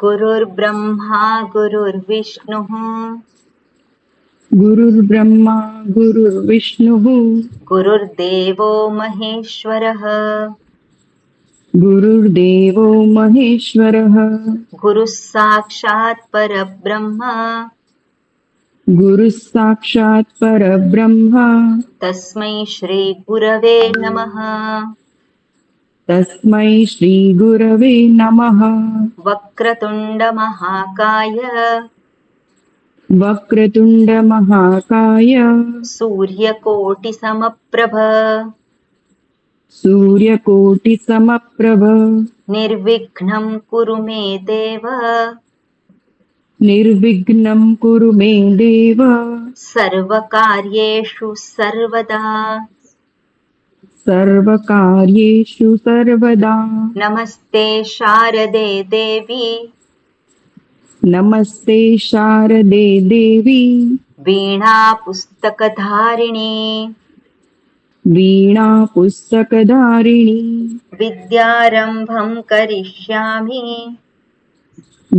गुरुर्ब्रह्मा गुरुर्विष्णुः गुरुर्ब्रह्मा गुरुर्विष्णुः गुरुर्देवो महेश्वरः गुरुर्देवो महेश्वरः गुरुः साक्षात् परब्रह्म गुरुः साक्षात् परब्रह्म तस्मै श्री गुरवे नमः। तस्मै श्री गुरवे नमः। वक्रतुण्ड महाकाय वक्रतुण्ड महाकाय सूर्यकोटि समप्रभ सूर्यकोटि समप्रभ निर्विघ्नं कुरु मे देव निर्विघ्नं कुरु मे देव सर्वकार्येषु सर्वदा सर्वकार्येषु सर्वदा। नमस्ते शारदे देवी नमस्ते शारदे देवी वीणा पुस्तकधारिणी वीणा पुस्तकधारिणी विद्यारम्भं करिष्यामि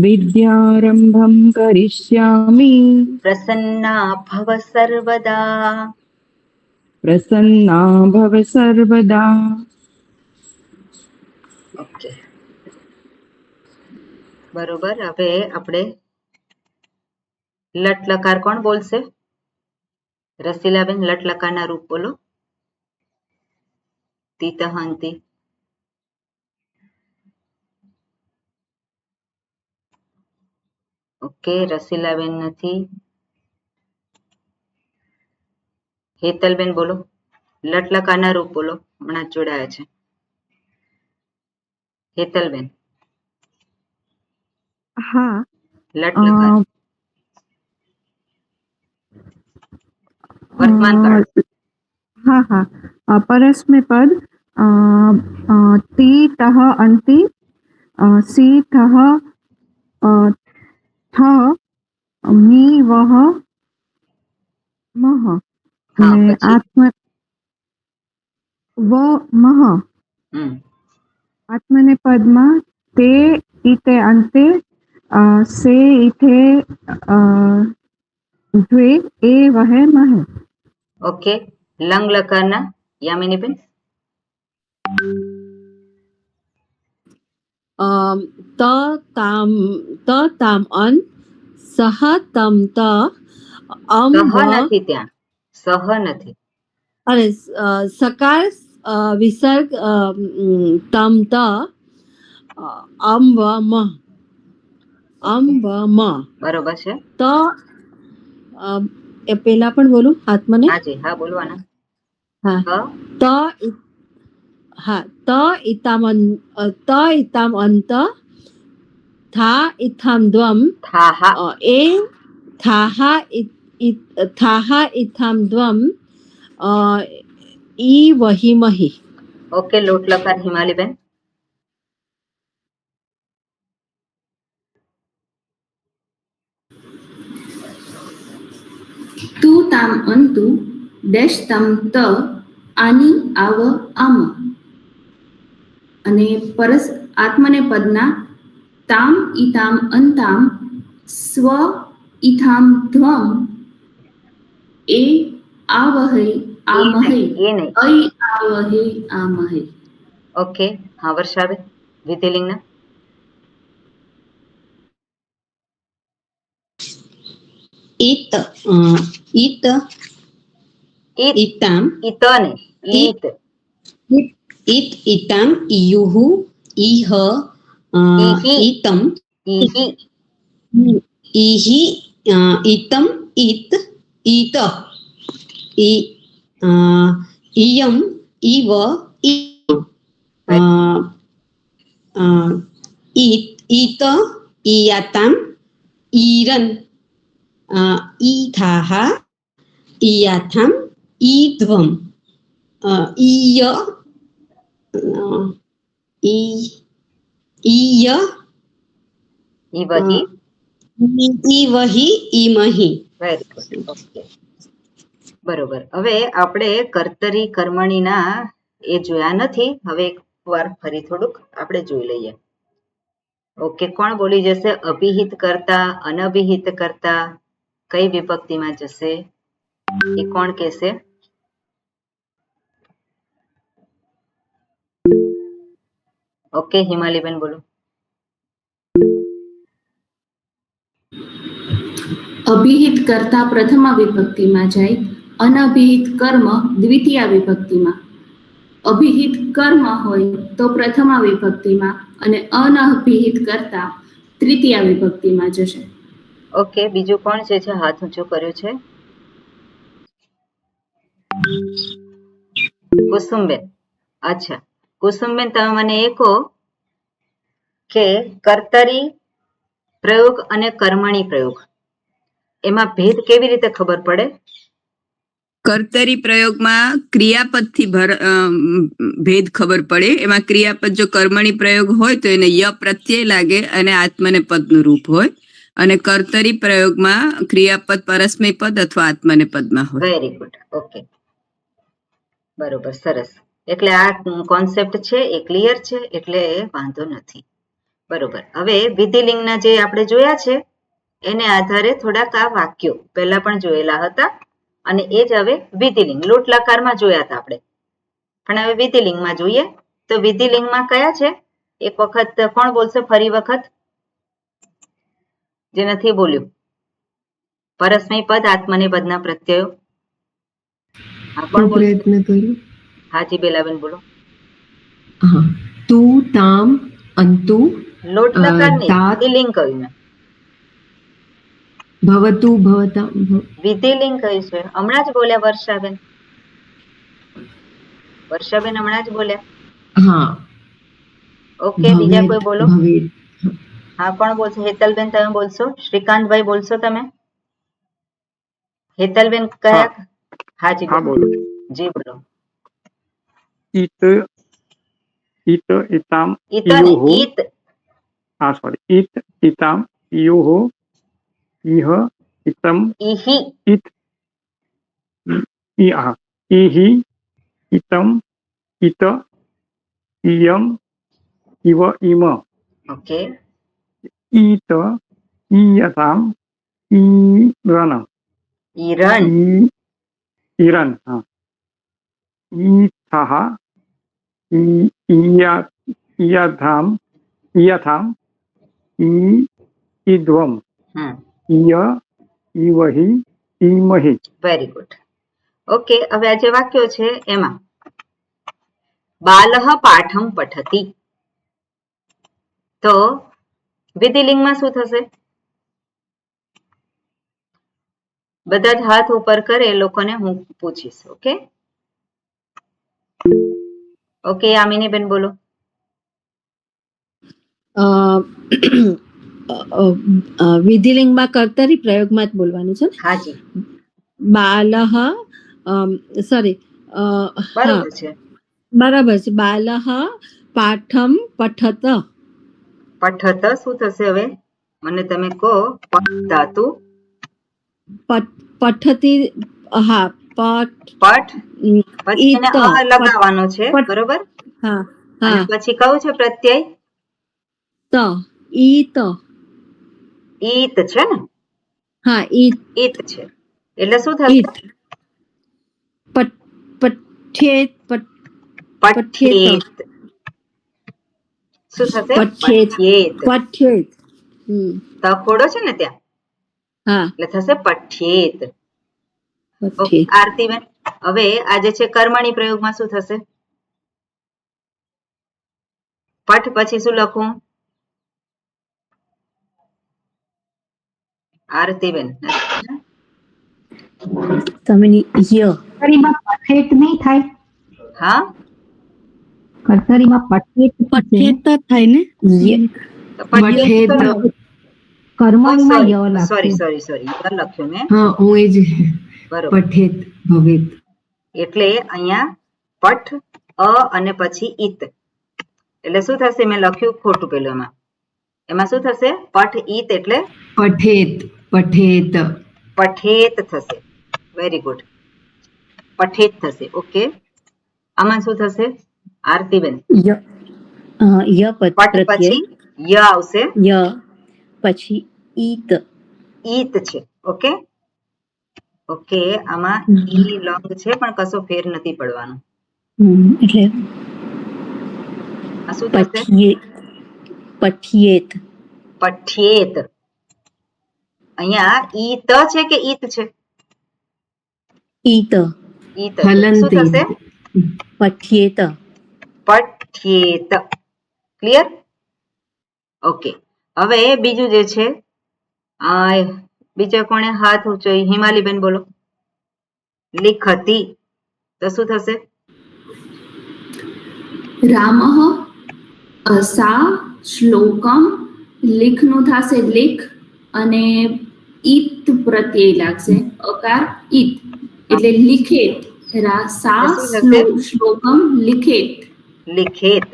विद्यारम्भं करिष्यामि प्रसन्ना भव सर्वदा। प्रसन्ना भव सर्वदा। ओके बरोबर। હવે આપણે લટ લકાર કોણ બોલશે? રસીલાબેન લટ લકારના રૂપ બોલો. તીતહંતી ઓકે રસીલાબેન નથી. હેતલબેન બોલો લટ લકારના રૂપ બોલો. હમણાં જ જોડાયા છે હેતલબેન. हाँ લટ લકાર વર્તમાન કાળ. हाँ हाँ परस्मै पद ती तह अंति सी थह थ मी वह मह हाँ, ने પછી? आत्म व मह आत्मने पदमा ते इते अंते से इथे द्वे ए वहे महे. ઓકે લંગ લકારના યામિનીબેન. त ताम अन सह तम त अम સહ व નથી ત્યાં, સહ નથી. अरे सकार विसर्ग तम त अम व म બરોબર છે. त એ પેલા પણ બોલું આત્મને. હાજી હા બોલવાના. હા त હા त इताम अंत था इथाम द्वम થાહા ए थाहा इथाम द्वम ई वही मही. ઓકે લોટ લકાર હિમાલીબેન. તું તામ અંતુ ડેશ તમ ત આની આવ આમ અને પરસ આત્મને પદના તામ ઈતામ અંતામ સ્વ ઈથામ ધ્વમ એ આવહે આમહે એ નહીં. ऐ आवहे आमहे. ઓકે હા વર્ષાબેન વિધિલિંગના. इत इत ઈત इताम ઈત ને ઈત इत इताम इयुः इह इहि. इतम ઈહી इहि इतम इत इत इयम इव इत इयताम ईरन ईथाः इयाथाम ईध्वम ईय ईय ઈવહી. ईवहि ईमहि. Very good. ઓકે બરોબર. હવે આપણે કર્તરી કર્મણીના એ જોયા નથી. હવે એક વાર ફરી થોડુંક આપણે જોઈ લઈએ. ઓકે, કોણ બોલી જશે? અભિહિત કરતા, અનભિહિત કરતા કઈ વિભક્તિમાં જશે એ કોણ કહેશે? ઓકે, હિમાલીબેન બોલો. અભિહિત કરતા પ્રથમા વિભક્તિમાં જાય, અનભિહિત કર્મ દ્વિતીય વિભક્તિમાં. અભિહિત કર્મ હોય તો પ્રથમા વિભક્તિમાં અને અનભિહિત કરતા તૃતીય વિભક્તિમાં જશે. ઓકે, બીજું કોણ છે જે હાથ ઊંચો કર્યો છે? કુસુમબેન. અચ્છા, કુસુમબેન તમે મને એ કહો કે કર્તરી પ્રયોગ અને કર્મણી પ્રયોગ એમાં ભેદ કેવી રીતે ખબર પડે? કર્તરી પ્રયોગમાં ક્રિયાપદથી ભેદ ખબર પડે. એમાં ક્રિયાપદ જો કર્મણી પ્રયોગ હોય તો એને ય પ્રત્યય લાગે અને આત્મનેપદનું રૂપ હોય, અને કર્તરી પ્રયોગમાં ક્રિયાપદ પરસ્મય પદ અથવા આત્મનેપદમાં હોય. Very good. ઓકે, બરોબર, સરસ. એટલે આ કોન્સેપ્ટ છે એ ક્લિયર છે, એટલે વાંધો નથી. બરોબર. હવે વિધિલિંગના જે આપણે જોયા છે એને આધારે થોડાક આ વાક્યો પહેલા પણ જોયેલા હતા અને એ જ હવે વિધિલિંગ લોટ લકારમાં જોયા હતા આપણે, પણ હવે વિધિલિંગમાં જોઈએ. તો વિધિલિંગમાં કયા છે? એક વખત કોણ બોલશે? ફરી વખત જે નથી બોલ્યું. પરસ્મય પદ, આત્મનેપદના પ્રત્યયો. હા, કોણ બોલશે? પ્રયત્ન કર્યો. હાજી બેલાબેન બોલો. હા, તું, તામ, અંતુ, લોટ લકારની તાત, વિધિલિંગ કહ્યું મેં. ભવતુ, ભવતા, વિધિલિંગ કહ્યું છે. હમણાં જ બોલ્યા વર્ષાબેન. વર્ષાબેન હમણાં જ બોલ્યા. હા, ઓકે, બીજા કોઈ બોલો. ભવેત. હા, કોણ બોલશે? હેતલબેન તમે બોલશો? શ્રીકાંતભાઈ બોલશો તમે? હેતલબેન કયા? હાજી બોલો. જી બોલો. ઈત ઈત ઇતામ ઈત ને ઇયોહો. ઈત. હા, સોરી. ઈત ઇતામ ઇયોહો ઇહ ઇતમ ઈહી. ઈત ઇહ ઇહિ ઇતમ ઇત ઇયમ ઇવ ઇમ. ઓકે. ઈત ઇયતામ ઈરન ઈરન. ઈરન. હા. ઈથઃ ઈયથામ ઈદ્વમ ઈય ઈવહિ ઈમહિ. Very good. ઓકે, હવે આ જે વાક્યો છે એમાં બાલઃ પાઠમ પઠતી, તો વિધિલિંગમાં શું થશે? બધા જ હાથ ઉપર કરે એ લોકોને હું પૂછીશ. ઓકે ઓકે, યામિનીબેન બોલો. વિધિલિંગમાં કર્તરી પ્રયોગમાં જ બોલવાનું છે. હાજી, બાલહ, સોરી, બરોબર છે. બરાબર છે. બાલહ પાઠમ પઠત. પઠત શું થશે હવે? મને તમે કહો. ધાતુ પઠતી. હા, પઠ, પછી એને અ લગાવવાનો છે, બરોબર? હા, અને પછી કયું છે પ્રત્યય? ત. ઈત. ઈત છે ને? હા, ઈત. ઈત છે એટલે શું થશે? પઠ્યેત. પઠ્યેત. શું થશે? પઠ્યેત. પઠ્યેત. તખોડો છે ને ત્યાં, હા, એટલે થશે પઠ્યેત. ઓકે, આરતીબેન, હવે આજે છે કર્મણી પ્રયોગમાં શું થશે? પઠ પછી શું લખું? આરતીબેન તમે ય. કર્તરીમાં પઠેત નહીં થાય. હા, કર્તરીમાં પઠેત પઠ્યેત થાય ને? પઠેત. કર્મણીમાં ય સોરી લાગશે. સોરી સોરી લખ્યું મેં. હા, હું એ જ. બરોબર. પઠેત ભવેત. એટલે અહીંયા પઠ અ અને પછી ઈત, એટલે શું થશે? મેં લખ્યું ખોટું પેલું. એમાં શું થશે? પઠ ઈત એટલે પઠેત. પઠેત. પઠેત થશે. વેરી ગુડ, પઠેત થશે. ઓકે, આમાં શું થશે આરતીબેન? ય પઠ પછી ય આવશે, ય પછી ઈત ઈત છે. ઓકે ઓકે, આમાં ઈ લોંગ છે પણ કશો ફેર નથી પડવાનો. એટલે આ શું થશે? પઠિયેત પઠ્યેત. અહીંયા ઈત છે કે ઈત છે? ઈત ઈત. હલંત શું થશે? પઠ્યેત પઠ્યેત. ક્લિયર? ઓકે, હવે બીજું જે છે, બીજા કોણે હાથ ઊંચો? હિમાલીબેન બોલો. લિખતી. તો શું થશે? રામઃ सा શ્લોકમ, લીખ નું થશે લીખ, અને ઈત પ્રત્યય લાગશે, અકાર ઈત એટલે લિખેત. सा શું થશે? શ્લોકમ લિખેત. લિખેત.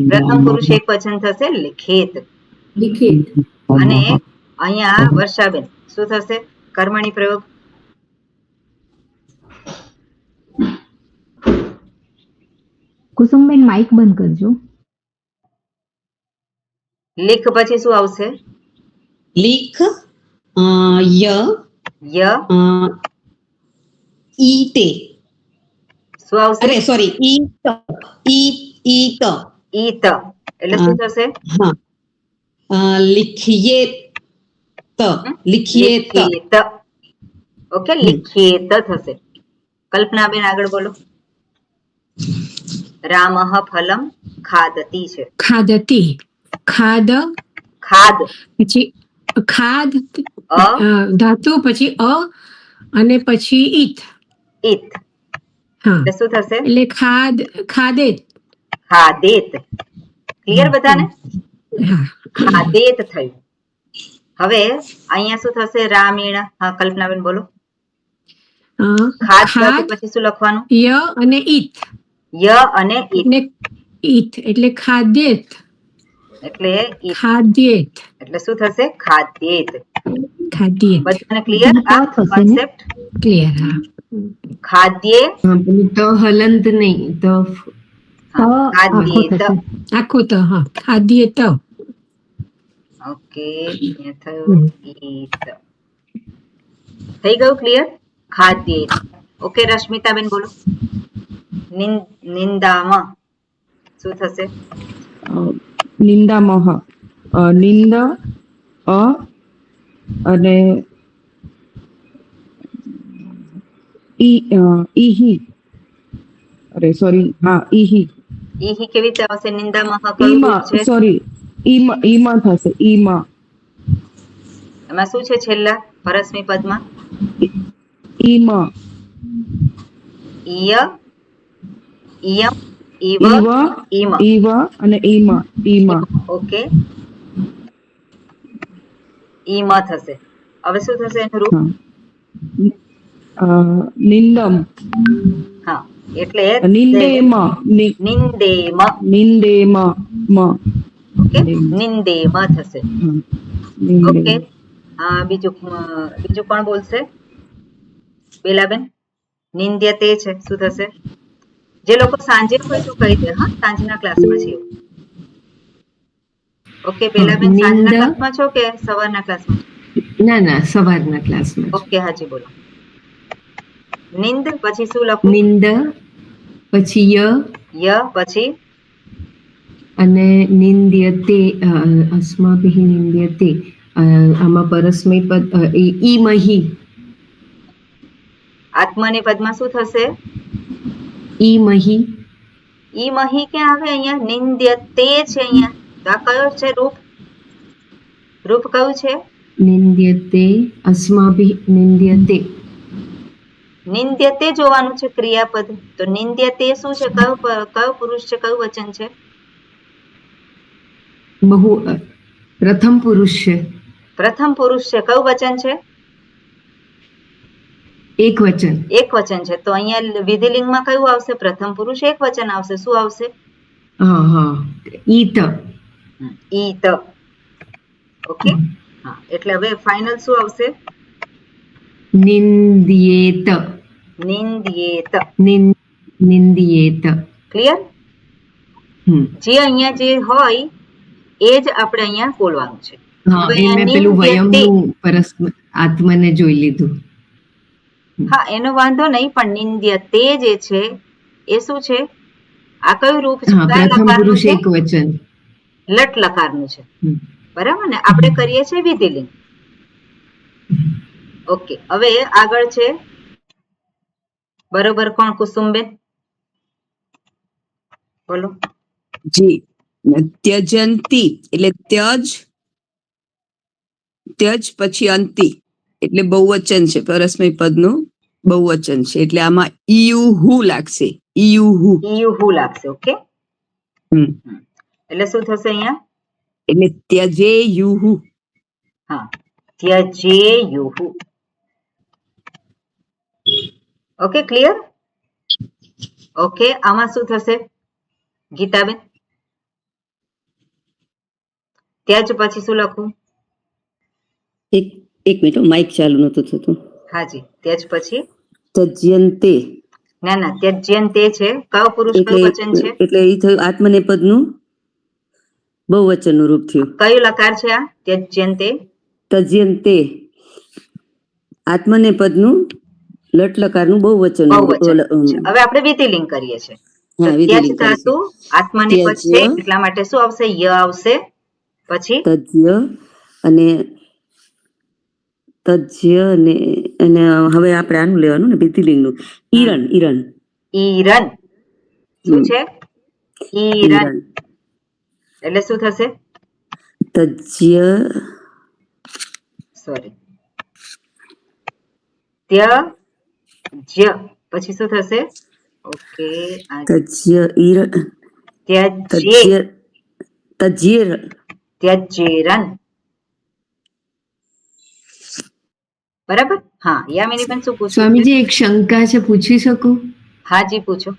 પ્રથમ પુરુષ એક વચન થશે, લિખેત. લિખેત. અને અહીંયા વર્ષાબેન શું થશે? કર્મણી પ્રયોગ. કુસુમબેન માઇક બંધ કરજો. લીખ પછી શું આવશે? લીખ ય ય. ઈતે, શું આવશે? અરે સોરી, ઈત ઈત ઈત એટલે શું થશે? હા, લિખિયેત લિખિયેત. લિખિત. ઓકે, લિખિત થશે. કલ્પનાબેન આગળ બોલો. રામઃ ફલમ ખાદતી છે. ખાદતી, ખાદ ખાદ. પછી ખાદ અ ધાતુ પછી અ અને પછી ઈત. ઈત હા, એટલે શું થશે? એટલે ખાદ ખાદેત. ખાદેત. ક્લિયર બધાને? હા, ખાદેત થયું. હવે અહીંયા શું થશે? રામીણ. હા, કલ્પનાબેન બોલો. ખાદ ખાદ પછી શું લખવાનું? ય અને ઈત. ય અને ઈત એટલે ઈત એટલે ખાદ્યેત. એટલે ઈત ખાદ્યેત એટલે શું થશે? ખાદ્યેત. ખાદ્યેત. બધાને ક્લિયર આ ત થશે ને? કોન્સેપ્ટ? ક્લિયર. હા, ખાદ્યે. હા, પેલું ત હલંત નહીં, ત આખો ખાદ્યેત. થશે. આખું તો હા, ખાદ્યેત. ઓકે, અહીંયા થયું ઈત. થઈ ગયું ક્લિયર? ખાદ્યેત. ઓકે, રશ્મિતાબેન બોલો. નિંદામાં શું થશે? નિંદામહ, નિંદ અને ઈહી, અરે સોરી, હા ઈહી. ઈહી કેવી રીતે આવશે? નિંદામાં કયું ઈમાં, છે? સોરી, ઈમાં થશે, ઈમાં. એમાં શું છે છેલ્લા પરસ્મી પદમાં? ઈમાં. ઈય, ઈયમ, ઈવ, ઈમ. ઈવ અને ઈમાં, ઈમાં. ઓકે, ઈમ થશે. હવે શું થશે એનું રૂપ? નિંદમ. હા, એટલે નિંદેમ. નિંદેમ. નિંદેમ. ઓકે, નિંદેમ થશે. ઓકે, બીજું કોણ બોલશે? બેલાબેન. નિંદ્યતે છે, શું થશે? જે લોકો સાંજે હોય તો કહી દે. હા, સાંજના ક્લાસમાં છે. ઓકે, બેલાબેન સાંજના ક્લાસમાં છો કે સવારના ક્લાસમાં? ના ના, સવારના ક્લાસમાં. ઓકે, હાજી બોલો. નિંદ પછી શું લખું? નિંદ પછી ય પછી અને નિંદ્યતે, અસ્માભિઃ નિંદ્યતે. આમાં પરસ્મય પદ ઈમહી. આત્મની પદમાં શું થશે? ઈમહી. ઈમહી ક્યાં આવે? અહીંયા નિંદ્યતે છે. અહીંયા તો આ કયો છે રૂપ? રૂપ કયું છે? નિંદ્યતે, અસ્માભિઃ નિંદ્યતે. નિંદ્યતે જોવાનું છે ક્રિયાપદ. તો નિંદ્યતે શું છે? કયો પુરુષ છે? કયું વચન છે? પ્રથમ પુરુષ છે. પ્રથમ પુરુષ છે. કયું વચન છે? એક વચન. એક વચન છે. તો અહીંયા વિધિલિંગમાં કયું આવશે? પ્રથમ પુરુષ એક વચન આવશે. શું આવશે? હા હા, ઈત. ઈત. ઓકે, હા, એટલે હવે ફાઇનલ શું આવશે? નિંદ્યેત. નિંદ્યેત. નિંદ્યેત. ક્લિયર? જે અહીંયા જે હોય એ જ આપણે અહીંયા બોલવાનું છે. હા, હવે એ મેં અહીંયા પેલું નિંદ્યતે. વયમનું પરસ્પર આત્મને જોઈ લીધું. હા, એનો વાંધો નહીં, પણ નિંદ્યતે જે છે એ શું છે? આ કયું રૂપ છે? હા, કયા પ્રથમ લકારનું પુરુષ છે? એક વચન. લટ લકારનું છે. હમ. બરાબર ને? આપણે કરીએ છીએ વિધિલિંગ. ઓકે, હવે આગળ છે બરોબર કોણ? કુસુમબેન બોલો. જી. ત્યજંતી એટલે ત્યજ પછી અંતિ એટલે બહુવચન છે, પરસ્મય પદનું બહુવચન છે, એટલે આમાં ઈયુહુ લાગશે. ઈયુહુ. ઈયુહુ લાગશે. ઓકે, હમ. એટલે શું થશે અહીંયા? એટલે ત્યજેયુહુ. હા, ત્યજેયુહુ. Okay, clear? ઓકે, આમાં શું થશે ગીતાબેન? ત્યજ પછી શું લખું? એક મિનિટ, માઇક ચાલુ નતું થતું. હાજી, ત્યજ પછી તજ્યંતે ના ત્યજ્યંતે છે. કયો પુરુષ કયું વચન છે? એટલે એ થયું આત્મનેપદનું બહુવચનનું રૂપ થયું. કયું લકાર છે આ? ત્યજ્યંતે. તજ્યંતે આત્મનેપદનું લટલકારનું બહુવચન. બહુવચન છે. હવે આપણે વિધિલિંગ કરીએ છીએ. હા, ત્યજ વિધિલિંગ કરીએ ધાતુ આત્મનેપદ છે, એટલા માટે શું આવશે? ય આવશે. પછી તજ્ય અને હવે આપણે આનું લેવાનું ને, વિધિલિંગનું. ઈરણ. ઈરન. શું છે? ઈરન. એટલે શું થશે? તજ્ય સોરી ત્યજ્ય પછી શું થશે? ઓકે, તજ્ય ઈરણ ત્યજ્યે તજ્યેર ત્યજેરન. બરાબર. હા, યામિની બેન શું પૂછ્યું? સ્વામીજી, એક શંકા છે, પૂછી શકું? હાજી, પૂછો.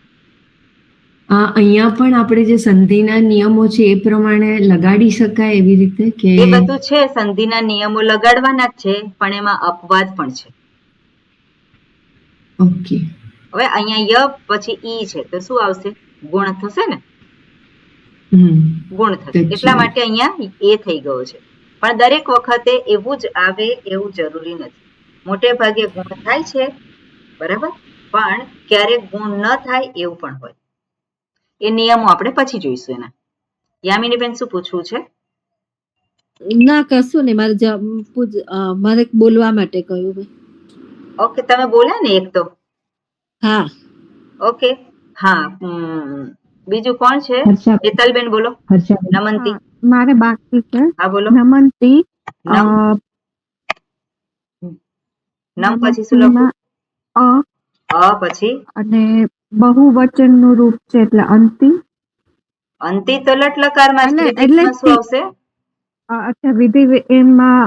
અહીંયા પણ આપણે જે સંધિના નિયમો છે એ પ્રમાણે લગાડી શકાય એવી રીતે કે? એ બધું છે, સંધિના નિયમો લગાડવાના જ છે, પણ એમાં અપવાદ પણ છે. ઓકે. હવે અહીંયા ય પછી ઈ છે, તો શું આવશે? ગુણ થશે ને? ગુણ થશે. એટલા માટે અહીંયા એ થઈ ગયો છે. પણ દરેક વખતે એવું જ આવે એવું જરૂરી નથી. મોટે ભાગે ગુણ થાય છે, બરાબર, પણ ક્યારેક ગુણ ન થાય એવું પણ હોય. એ નિયમો આપણે પછી જોઈશું. એના યામિની બેન શું પૂછવું છે? ના, કશું નહીં. મારે બોલવા માટે કહ્યું મેં. ઓકે, તમે બોલ્યા ને એક તો. હા, ઓકે. હા, બીજું કોણ છે? હેતલબેન બોલો. નમંતી. મારે બાકી છે. હા, બોલો. નમંતી. નમ પછી શું લખું? અ પછી અને બહુવચન નું રૂપ છે, એટલે અંતિ. અંતિ તો લટ લકારમાં છે, એટલે શું આવશે? અચ્છા, વિધિ એમાં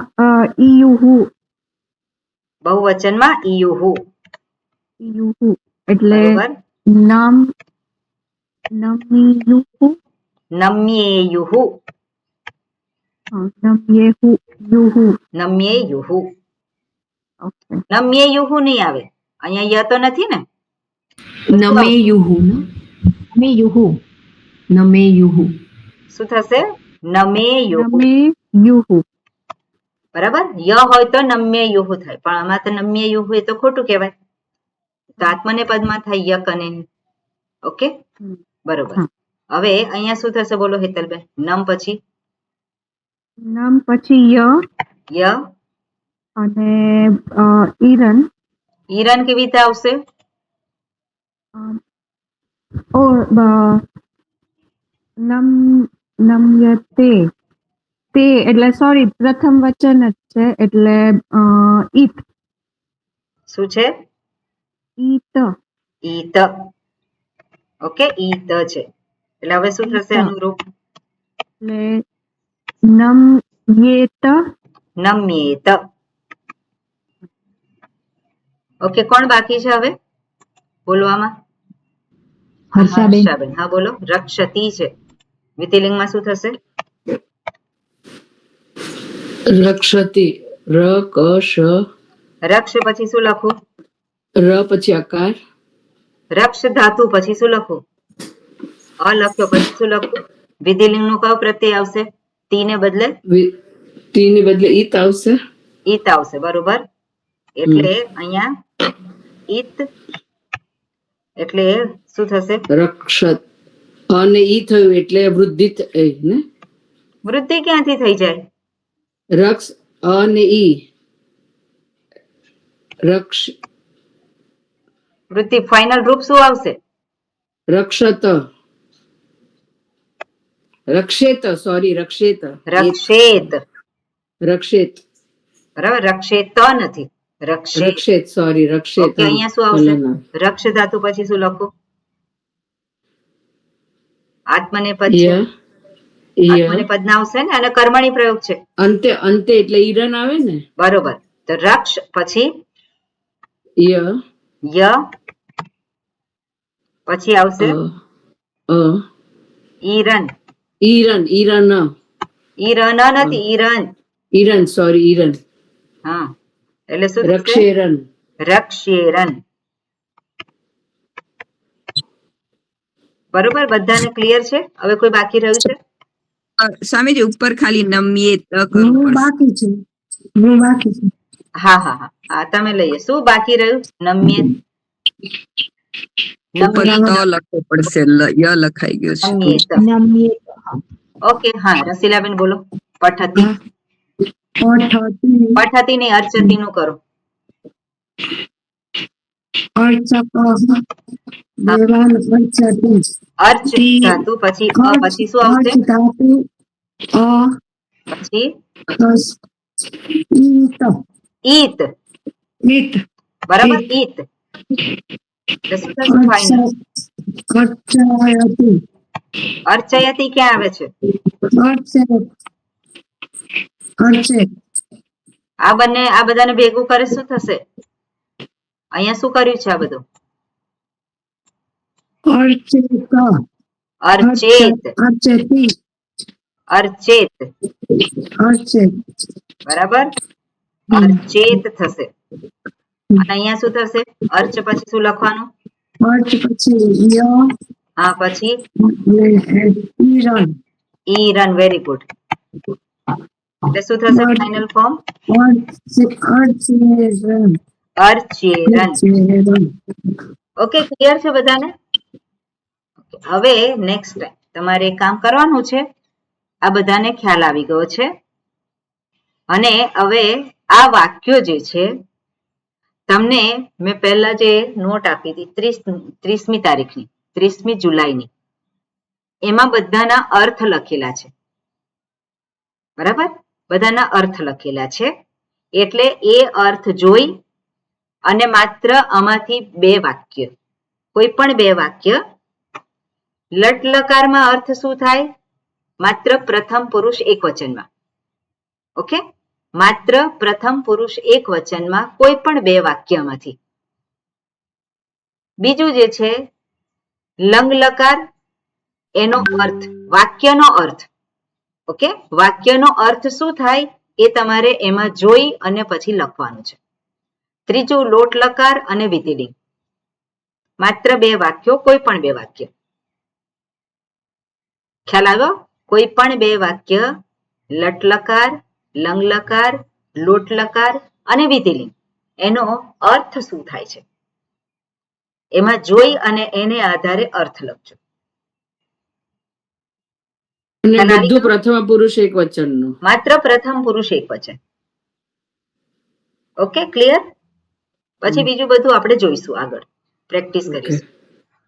ઈયુહુ. બહુવચનમાં ઈયુહુ. એટલે નમ્યેયુહુ. નમ્યેયુહુ નહીં આવે. અહીંયા ય તો નથી ને? નમેયુહુ. શું થશે? નમેયુહુ. બરાબર. ય હોય તો નમ્યેયુહુ થાય, પણ આમાં તો નમ્યેયુહુ એ તો ખોટું કહેવાય. તો આત્મને પદમાં થાય યક અને. ઓકે, બરોબર. હવે અહીંયા શું થશે? બોલો હેતલબેન. નમ પછી ય અને ઈરન. ઈરન કેવી રીતે આવશે? નમ્યતે. તે એટલે સોરી, પ્રથમ વચન જ છે, એટલે ઈત. શું છે? ઈત. ઓકે, ઈત છે. એટલે હવે શું થશે અનુરૂપ? એટલે નમ્યેત. ઓકે, કોણ બાકી છે હવે બોલવામાં? હર્ષાબેન. હા, બોલો. રક્ષતી છે. વિધિલિંગમાં શું થશે? રક્ષતી. રક્ષ પછી શું લખું? પછી અકાર. રક્ષ ધાતુ પછી શું લખું? અ લખ્યો પછી શું લખું? વિધિલિંગ નું કયો પ્રત્યય આવશે? તી ને બદલે તી ને બદલે ઈત આવશે. ઈત આવશે, બરોબર. એટલે અહીંયા ઈત એટલે શું થશે? રક્ષત. અને ઈ થયું એટલે વૃદ્ધિ થઈ ને. વૃદ્ધિ ક્યાંથી થઈ જાય? રક્ષ અને ઈ રક્ષ વૃદ્ધિ ફાઇનલ રૂપ શું આવશે? રક્ષત રક્ષેત સોરી રક્ષેત રક્ષેત. રક્ષેત બરાબર, રક્ષેત નથી, રક્ષેત. રક્ષેત સોરી રક્ષેત. ઓકે, અહીંયા શું આવશે? રક્ષ ધાતુ પછી શું લખું? આત્મનેપદ છે, આત્મનેપદ ના આવશે ને, અને કર્મણી પ્રયોગ છે. અંતે અંતે એટલે ઈરન આવે ને. બરોબર. તો રક્ષ પછી ય ય પછી આવશે ઈરન. ઈરન ઈરન ઈરન નથી, ઈરન. ઈરન સોરી ઈરન. હા, એટલે શું? રક્ષેરન. રક્ષેરન. બરોબર, બધાને ક્લિયર છે? હવે કોઈ બાકી રહ્યું છે? સ્વામીજી ઉપર ખાલી નમ્યેત બાકી છે. હા હા હા હા, તમે લઈએ. શું બાકી રહ્યું? નમ્યેત. ઉપર ત લખવો પડશે, ય લખાઈ ગયો છે. નમ્યેત. ઓકે, હા, રસીલાબેન બોલો. પઠતી. પઠતી નહીં, અર્ચતી નું કરો. અર્ચ ધાતુ પછી પછી શું આવશે? પછી ઈત. બરાબર, ઈત. અર્ચયતી ક્યાં આવે છે? આ બંને, આ બધાને ભેગું કરે શું થશે? અહીંયા શું કર્યું છે આ બધું? અર્ચેત. અર્ચેત. બરાબર, અર્ચેત થશે. અને અહીંયા શું થશે? અર્ચ પછી શું લખવાનું? હા, પછી ઈરન. Very good. એટલે શું થશે ફાઇનલ ફોર્મ? અર્ચેરન. ઓકે, ક્લિયર છે બધાને? હવે નેક્સ્ટ ટાઈમ તમારે એક કામ કરવાનું છે. આ બધાને ખ્યાલ આવી ગયો છે. અને હવે આ વાક્યો જે છે, તમને મેં પહેલા જે નોટ આપી હતી 30મી તારીખની, 30મી જુલાઈની, એમાં બધાના અર્થ લખેલા છે. બરાબર, બધાના અર્થ લખેલા છે. એટલે એ અર્થ જોઈ અને માત્ર આમાંથી 2 વાક્ય, કોઈ પણ 2 વાક્ય. લટ લકારમાં અર્થ શું થાય? માત્ર પ્રથમ પુરુષ એકવચનમાં. ઓકે, માત્ર પ્રથમ પુરુષ એકવચનમાં કોઈ પણ 2 વાક્યમાંથી. બીજું જે છે લંગ લકાર, એનો અર્થ, વાક્યનો અર્થ. ઓકે, વાક્યનો અર્થ શું થાય એ તમારે એમાં જોઈ અને પછી લખવાનું છે. ત્રીજું લોટ લકાર અને વિધિલિંગ. માત્ર 2 વાક્યો, કોઈ પણ 2 વાક્ય. ખ્યાલ આવ્યો? કોઈ પણ 2 વાક્ય, લટ લકાર, લંગ લકાર, લોટ લકાર અને વિધિલિંગ, એનો અર્થ શું થાય છે એમાં જોઈ અને એને આધારે અર્થ લખજો. અને બધું પ્રથમ પુરુષ એકવચનનું. માત્ર પ્રથમ પુરુષ એકવચન. Okay, clear? પછી બીજું બધું આપણે જોઈશું, આગળ પ્રેક્ટિસ કરીશું.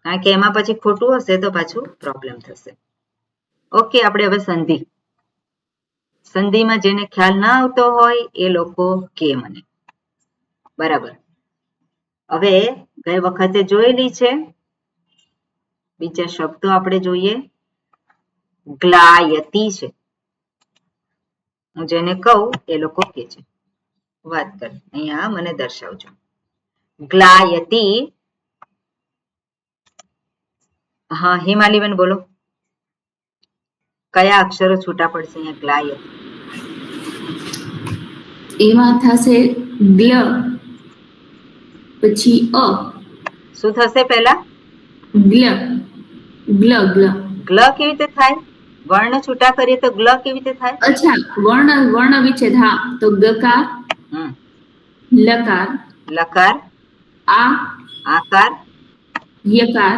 કારણ કે એમાં પછી ખોટું હશે તો પાછું પ્રોબ્લેમ થશે. ઓકે, આપણે હવે સંધિ. સંધિમાં જેને ખ્યાલ ના આવતો હોય એ લોકો કે મને. બરાબર, હવે ગઈ વખતે જોયેલી છે. બીજા શબ્દો આપણે જોઈએ. ગ્લાયતી છે. હું જેને કહું એ લોકો કે છે. વાત કર, અહીંયા મને દર્શાવજો. ગ્લાયતી. હા, હિમાલીબેન બોલો. કયા અક્ષરો છૂટા પડશે અહીંયા? ગ્લાયતી એમાં થશે ગ્લ, પછી અ. શું થશે પહેલા? ગ્લ. ગ્લ ગ્લ ગ્લ કેવી રીતે થાય? વર્ણ છૂટા કરીએ તો ગ્લ કેવી રીતે થાય? અચ્છા, વર્ણ વિચ્છેદ. હા, તો ગકાર, હમ લકાર, લકાર, આકાર, યકાર,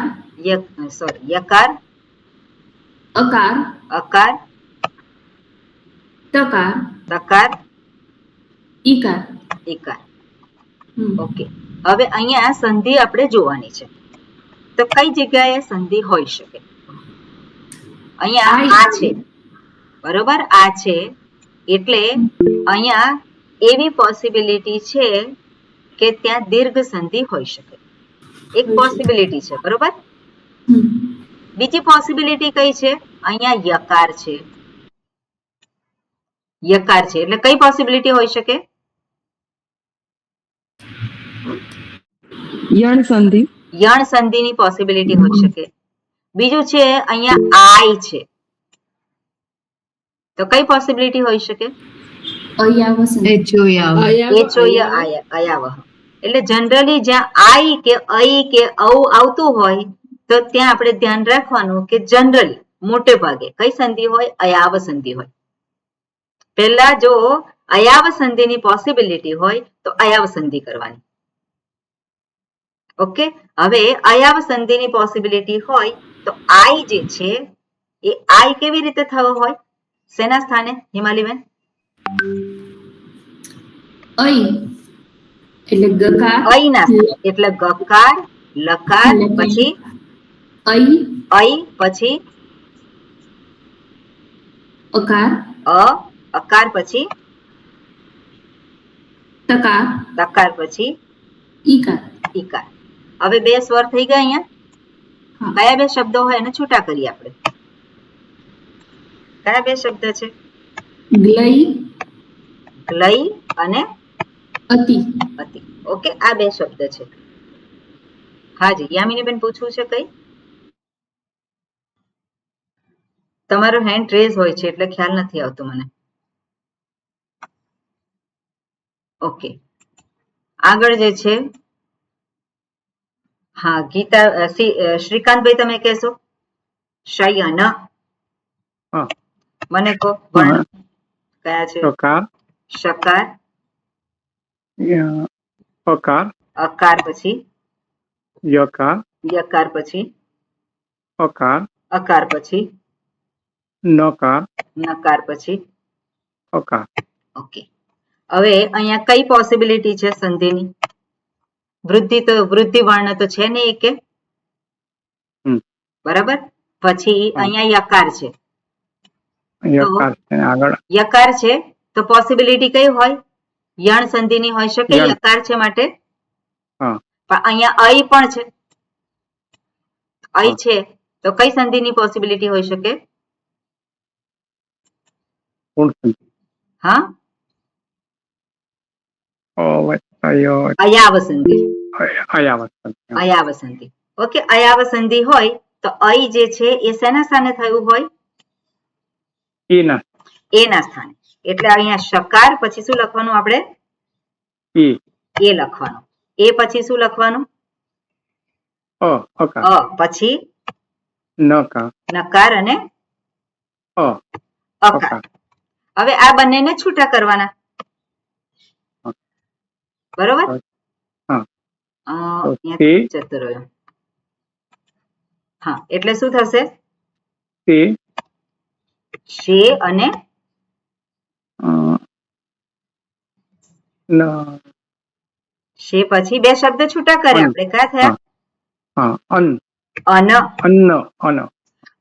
યકાર, અકાર, અકાર, તકાર, તકાર, ઈકાર. ઈકાર. હમ. ઓકે, હવે અહીંયા સંધિ આપણે જોવાની છે. તો કઈ જગ્યાએ સંધિ હોઈ શકે? અહીંયા આ છે, બરોબર, આ છે, એટલે અહીંયા એવી પોસિબિલિટી છે કે ત્યાં દીર્ઘ સંધિ હોઈ શકે. એક પોસિબિલિટી છે, બરોબર. બીજી પોસિબિલિટી કઈ છે? અહીંયા યકાર છે, યકાર છે, એટલે કઈ પોસિબિલિટી હોઈ શકે? યણ સંધિ. યણ સંધિની પોસિબિલિટી હોઈ શકે. બીજું છે અહીંયા આય છે, તો કઈ પોસિબિલિટી હોઈ શકે? અયાવહ. એટલે જનરલી જ્યાં આઈ કે અઈ કે ઔ આવતું હોય તો ત્યાં આપણે ધ્યાન રાખવાનું કે જનરલી મોટે ભાગે કઈ સંધિ હોય? અયાવ સંધિ હોય. પહેલા જો અયાવ સંધિની પોસિબિલિટી હોય તો અયાવ સંધિ કરવાની. ઓકે, હવે અયાવ સંધિની પોસિબિલિટી હોય તો આઈ જે છે એ આઈ કેવી રીતે થવો હોય? શેના સ્થાને હિમાલીબેન? એટલે ગકાર, અઈ ના સ્થાને, એટલે ગકાર, લકાર, પછી અઈ, પછી અકાર, અકાર, પછી તકાર, તકાર, પછી ઈકાર. ઈકાર. હવે બે સ્વર થઈ ગયા અહીંયા. કયા બે શબ્દો હોય એને છૂટા કરીએ આપણે? કયા બે શબ્દ છે? ગ્લય અને અતિ. અતિ. ઓકે, આ બે શબ્દ છે. હાજી, યામિનીબેન પૂછવું છે કઈ? તમારો હેન્ડ રેઝ હોય છે એટલે ખ્યાલ નથી આવતો મને. ઓકે, આગળ જે છે, હા, ગીતા, શ્રીકાંતભાઈ તમે કહેશો? શયન. મને કહો વર્ણ કયા છે? શકાર, અકાર, અકાર, પછી યકાર, યકાર, પછી અકાર, અકાર, પછી નકાર, નકાર, પછી અકાર. ઓકે, હવે અહીંયા કઈ પોસિબિલિટી છે સંધિની? વૃદ્ધિ તો વૃદ્ધિ વર્ણ તો છે નહીં કે, બરાબર. પછી અહીંયા યકાર છે, યકાર છે તો પોસિબિલિટી કઈ હોય? યણ સંધિની હોઈ શકે, યકાર છે માટે. પણ અહીંયા અઈ પણ છે, અઈ છે તો કઈ સંધિની પોસિબિલિટી હોઈ શકે? હા, અયાવ સંધિ. અયાવ સંધિ. ઓકે, અયાવ સંધિ હોય તો અઈ જે છે એ શેના સ્થાને થયું હોય? એના સ્થાને. એટલે અહીંયા શકાર, પછી શું લખવાનું આપણે? એ લખવાનું. એ પછી શું લખવાનું? પછી નકાર અને અકાર. હવે આ બંનેને છૂટા કરવાના, બરોબર. જતો રહ્યો. હા, એટલે શું થશે? શે અને શે પછી બે શબ્દ છૂટા કરે આપણે. કયા થયા? અન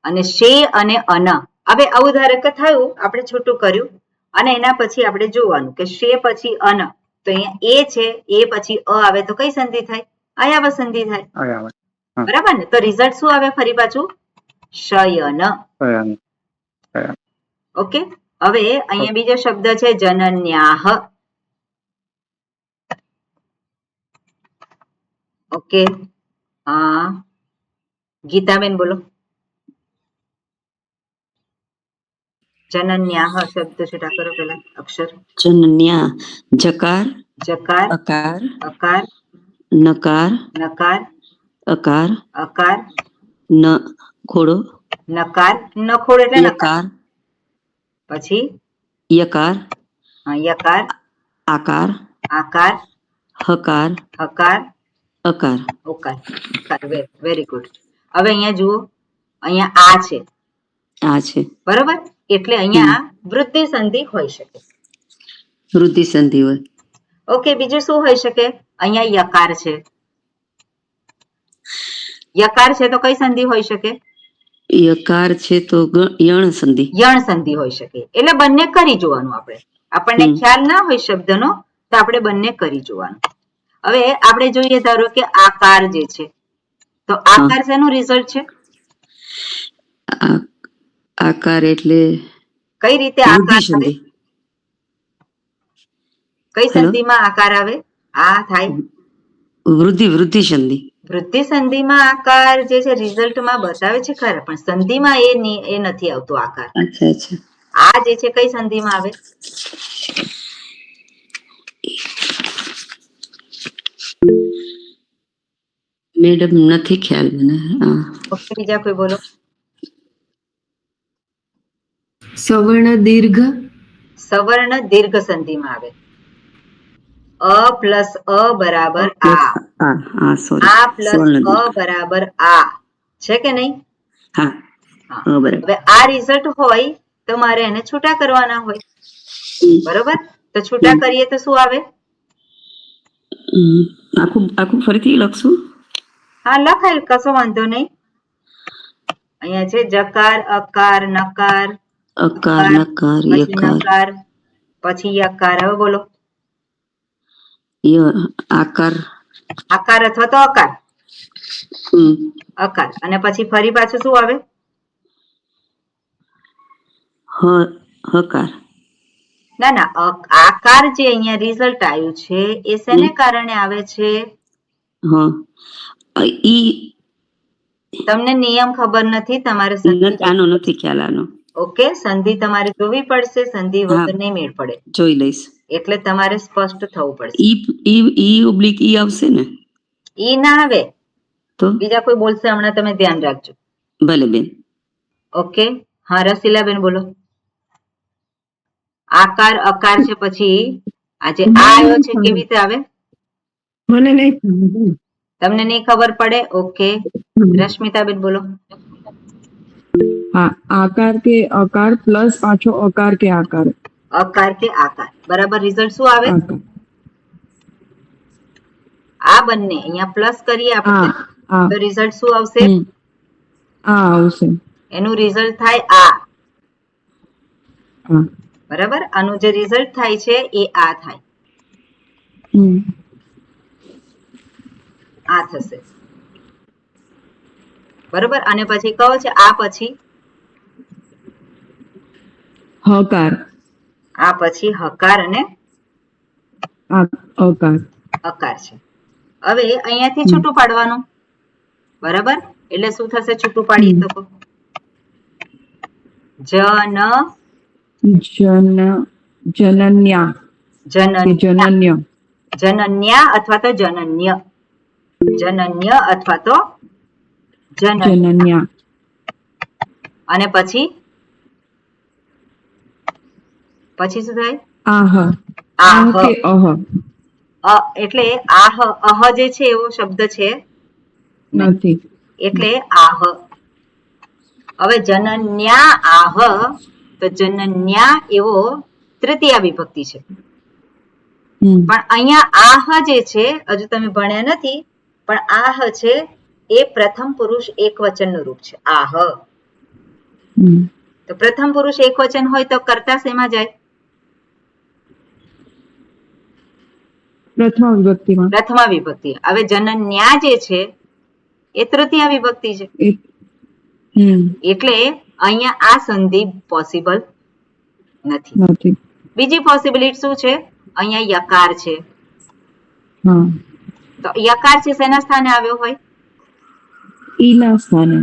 અને શે અને અન. હવે આવું ધારો કે થયું, આપણે છૂટું કર્યું અને એના પછી આપણે જોવાનું કે શે પછી અન, તો અહીંયા એ છે, એ પછી અ આવે તો કઈ સંધિ થાય? અયાવ સંધિ થાય, બરાબર ને? તો રિઝલ્ટ શું આવે ફરી પાછું? શયન. ઓકે, હવે અહીંયા બીજો શબ્દ છે જનન્યાહ. ઓકે, ગીતાબેન બોલો. જનન્યાહ શબ્દ છૂટા કરો પેલા અક્ષર. જનન્યા, જકાર, જકાર, અકાર, અકાર, નકાર, નકાર, અકાર, અકાર, ન ખોડો, નકાર, નખોડ એટલે નકાર. યકાર, પછી યકાર, યકાર, આકાર, આકાર, હકાર, હકાર, અકાર. ઉકાર. Very good. હવે અહીંયા જુઓ, અહીંયા આ છે, આ છે. બરોબર? એટલે અહીંયા વૃદ્ધિ સંધિ હોઈ શકે. વૃદ્ધિ સંધિ હોય. ઓકે, બીજું શું હોઈ શકે? અહીંયા યકાર છે. યકાર છે તો કઈ સંધિ હોઈ શકે? યકાર છે તો યણ સંધિ. યણ સંધિ હોઈ શકે. એટલે બંને કરી જોવાનું આપણે. આપણને ખ્યાલ ના હોય શબ્દનો તો આપણે બંને કરી જોવાનું. હવે આપણે જોઈએ, ધારો કે આકાર જે છે, તો આકાર શેનું રિઝલ્ટ છે? આકાર એટલે કઈ રીતે આકાર આવે? કઈ સંધિમાં આકાર આવે? આ થાય વૃદ્ધિ સંધિ. વૃદ્ધિ સંધિમાં આકાર જે છે રિઝલ્ટમાં બતાવે છે ખરા, પણ સંધિમાં એ નથી આવતો આકાર. અચ્છા અચ્છા. આ જે છે કઈ સંધિમાં આવે? મેડમ નથી ખ્યાલ મને. બીજા કોઈ બોલો. સવર્ણ દીર્ઘ. સવર્ણ દીર્ઘ સંધિમાં આવે. અ પ્લસ અ બરાબર આ. આ પ્લસ અ બરાબર આ છે કે નહીં? હા. હવે આ રિઝલ્ટ હોય તો મારે એને છૂટા કરવાના હોય, બરોબર? તો છૂટા કરીએ તો શું આવે? આખું ફરીથી લખશું? હા, લખાય, કશો વાંધો નહીં. અહીંયા છે જકાર, અકાર, નકાર, અકાર, નકાર, નકાર, પછી યકાર. હવે બોલો. આકાર, આકાર અથવા તો અકાર. અકાર. અને પછી ફરી પાછું શું આવે? હકાર. ના ના, આકાર જે અહીંયા રિઝલ્ટ આવ્યું છે એ શેને કારણે આવે છે? તમને નિયમ ખબર નથી, તમારે આનો નથી ખ્યાલ. આનો ઓકે, સંધિ તમારે જોવી પડશે. સંધિ વગર નહીં મેળ પડે. જોઈ લઈશ. એટલે તમારે સ્પષ્ટ થવું પડશે. ઈ ઓબ્લિક ઈ આવશે ને? ઈ ના આવે તો બીજા કોઈ બોલશે હમણાં, તમે ધ્યાન રાખજો. ભલે બેન. ઓકે, હા, રસીલાબેન બોલો. આકાર, અકાર છે, પછી આજે આ આવ્યો છે, કેવી રીતે આવે? મને નહીં. તમને નહીં ખબર પડે? ઓકે, રશ્મિતાબેન બોલો. હા, આકાર કે અકાર પ્લસ પાછો અકાર કે આકાર. અકાર કે આકાર, બરાબર. રિઝલ્ટ શું આવે? આ બંને અહીંયા પ્લસ કરીએ આપણે તો રિઝલ્ટ શું આવશે? આ આવશે. એનું રિઝલ્ટ થાય આ. બરાબર. આનું જે રિઝલ્ટ થાય છે એ આ થાય. આ થશે, બરોબર. અને પછી કહો છે આ પછી હકાર. આ પછી હકાર અને અકાર. અકાર છે. હવે અહીંયાથી છૂટું પાડવાનું, બરાબર. એટલે શું થશે છૂટું પાડીએ તો? જનન્યા. જનન્યા અથવા તો જનન્ય. જનન્ય અથવા તો જનન્યા. અને પછી શું થાય? આહ. એટલે આહ જે છે એવો શબ્દ છે નથી, એટલે આહ. હવે જનન્યા આહ, તો જનન્યા એવો તૃતીયા વિભક્તિ છે. પણ અહીંયા આહ જે છે, હજુ તમે ભણ્યા નથી, પણ આહ છે એ પ્રથમ પુરુષ એક વચનનું રૂપ છે. આહ. તો પ્રથમ પુરુષ એક વચન હોય તો કર્તા શેમાં જાય? પ્રથમા વિભક્તિ. હવે જનન્યા જે છે એ તૃતીયા વિભક્તિ છે, એટલે અહીંયા આ સંધિ પોસિબલ નથી. બીજી પોસિબિલિટી શું છે? અહીંયા યકાર છે, તો યકાર છે શેના સ્થાને આવ્યો હોય? ઈ ના સ્થાને.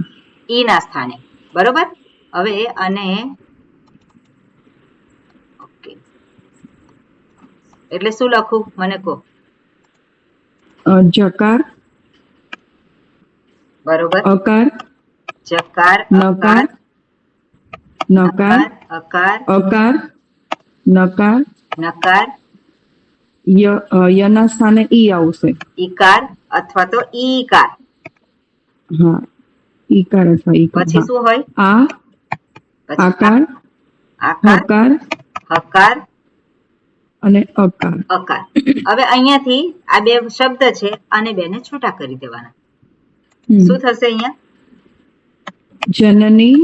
ઈ ના સ્થાને, બરોબર. હવે અને ઓકે, એટલે શું લખું મને કહો? જકાર, બરોબર. અકાર, જકાર, નકાર, નકાર, અકાર, અકાર, નકાર, નકાર, યના સ્થાને ઈ આવશે. ઈકાર અથવા તો ઈકાર. હા, ઈકાર અથવા ઈકાર. પછી શું હોય? આ, પછી આકાર, આકાર, હકાર હકાર, અને અકાર. અકાર. હવે અહીંયાથી આ બે શબ્દ છે, આને બેને છૂટા કરી દેવાના. શું થશે અહીંયા? જનની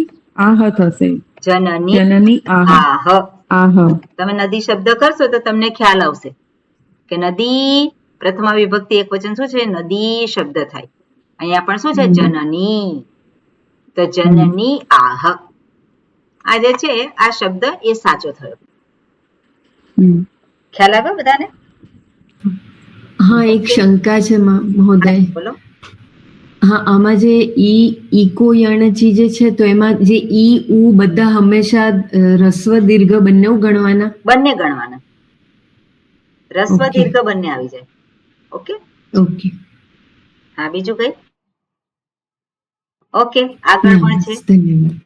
આહ થશે. જનની જનની આહ. આહ. આહ. તમે નદી શબ્દ કરશો તો તમને ખ્યાલ આવશે કે નદી પ્રથમા વિભક્તિ એક વચન શું છે? નદી શબ્દ થાય. અહીંયા પણ શું છે? જનની. તો જનની આહ. આ જે છે આ શબ્દ એ સાચો થયો. ખ્યાલ આવ્યો બધાને? હા, એક શંકા છે મહોદય. બોલો. હા, આમાં જે ઈકો યણચી જે છે તો એમાં જે ઈ ઉ બધા હંમેશા રસ્વ દીર્ઘ બંને ગણવાના? બંને ગણવાના. રસ્વ દીર્ઘ બંને આવી જાય. ઓકે. ઓકે. હા, બીજું કઈ? ઓકે, આગળ પણ છે. ધન્યવાદ.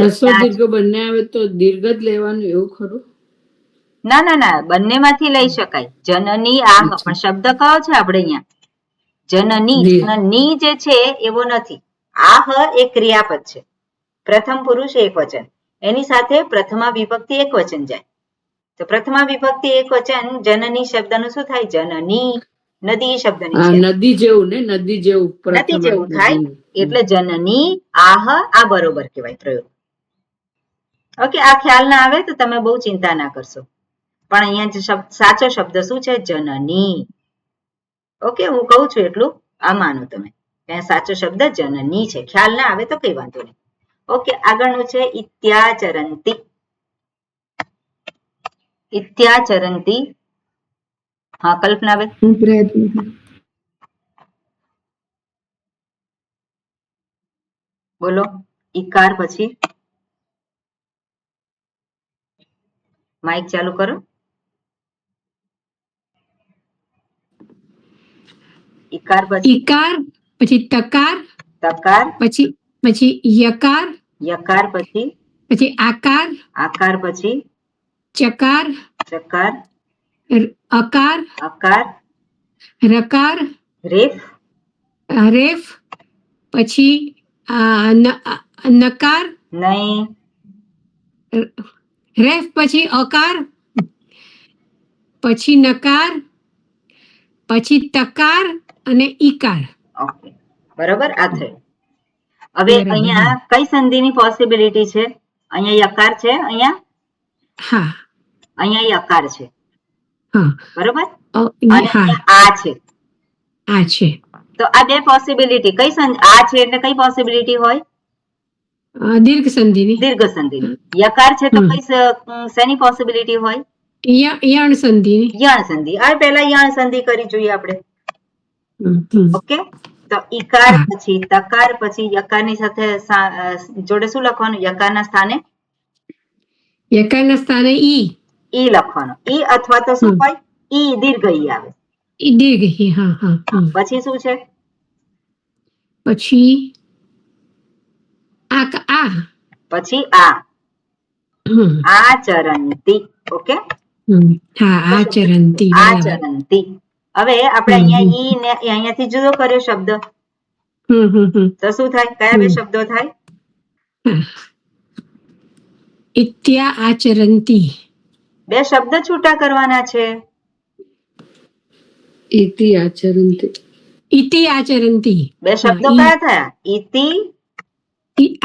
રસ્વ દીર્ઘ બંને આવે તો દીર્ઘ જ લેવાનું એવું ખરું? ના ના ના, બંનેમાંથી લઈ શકાય. જનની આહ પણ શબ્દ કયો છે આપણે અહીંયા? જનની. જનની જે છે એવો નથી. આહ એ ક્રિયાપદ છે. પ્રથમ પુરુષ એક વચન, એની સાથે પ્રથમા વિભક્તિ એક વચન જાય. તો પ્રથમા વિભક્તિ એક વચન જનની શબ્દનું શું થાય? જનની. નદી શબ્દની છે. નદી જેવું ને, નદી જેવું. નદી જેવું થાય એટલે જનની આહ. આ બરોબર કહેવાય પ્રયોગ. ઓકે, આ ખ્યાલ ના આવે તો તમે બહુ ચિંતા ના કરશો. પણ અહીંયા સાચો શબ્દ શું છે? જનની. ઓકે, હું કહું છું એટલું આ માનો તમે. ત્યાં સાચો શબ્દ જનની છે. ખ્યાલ ના આવે તો કઈ વાંધો નહીં. ઓકે, આગળનું છે ઇત્યાચરંતી. ઇત્યાચરંતી. હા, કલ્પનાબેન. હું પ્રયત્ન કરું. બોલો. ઈકાર પછી માઇક ચાલુ કરો. ઈકાર પછી ઈકાર, પછી તકાર, તકાર, પછી યકાર, યકાર પછી આકાર, આકાર પછી ચકાર, ચકાર, અકાર, અકાર, રકાર, રેફ, રેફ, પછી નકાર, નહીં, રેફ પછી અકાર, પછી નકાર, પછી તકાર અને ઈકાર. ઓકે, બરાબર. આ થયું. હવે અહીંયા કઈ સંધિની પોસિબિલિટી છે? અહીંયા યકાર છે, અહીંયા હા, અહીંયા યકાર છે. હા, બરોબર. અને હા, આ છે. આ છે. તો આ બે પોસિબિલિટી કઈ આ છે એટલે કઈ પોસિબિલિટી હોય? દીર્ઘ સંધિની. દીર્ઘ સંધિની. યકાર છે તો કઈ શેની પોસિબિલિટી હોય? યણ સંધિની. યણ સંધિ. આ પહેલા યણ સંધિ કરી જોઈએ આપણે. ઓકે, તો ઈકાર પછી તકાર પછી યકારની સાથે જોડે શું લખવાનું? યકારના સ્થાને યકારના સ્થાને ઈ. ઈ લખવાનું. ઈ અથવા તો શું હોય? ઈ દીર્ઘ ઈ આવે. ઈ દીર્ઘ ઈ. હા, હા. પછી શું છે? પછી આ. પછી આ. આચરંતી. ઓકે. હા, આચરંતી. આચરંતી. હવે આપણે અહીંયા ઈ ને અહીંયાથી જુદો કર્યો શબ્દ. તો શું થાય? કયા બે શબ્દો થાય? ઇત્યા આચરંતી. બે શબ્દ છૂટા કરવાના છે. ઇતિ આચરંતી. ઇતિ આચરંતી. બે શબ્દો કયા થયા? ઇતિ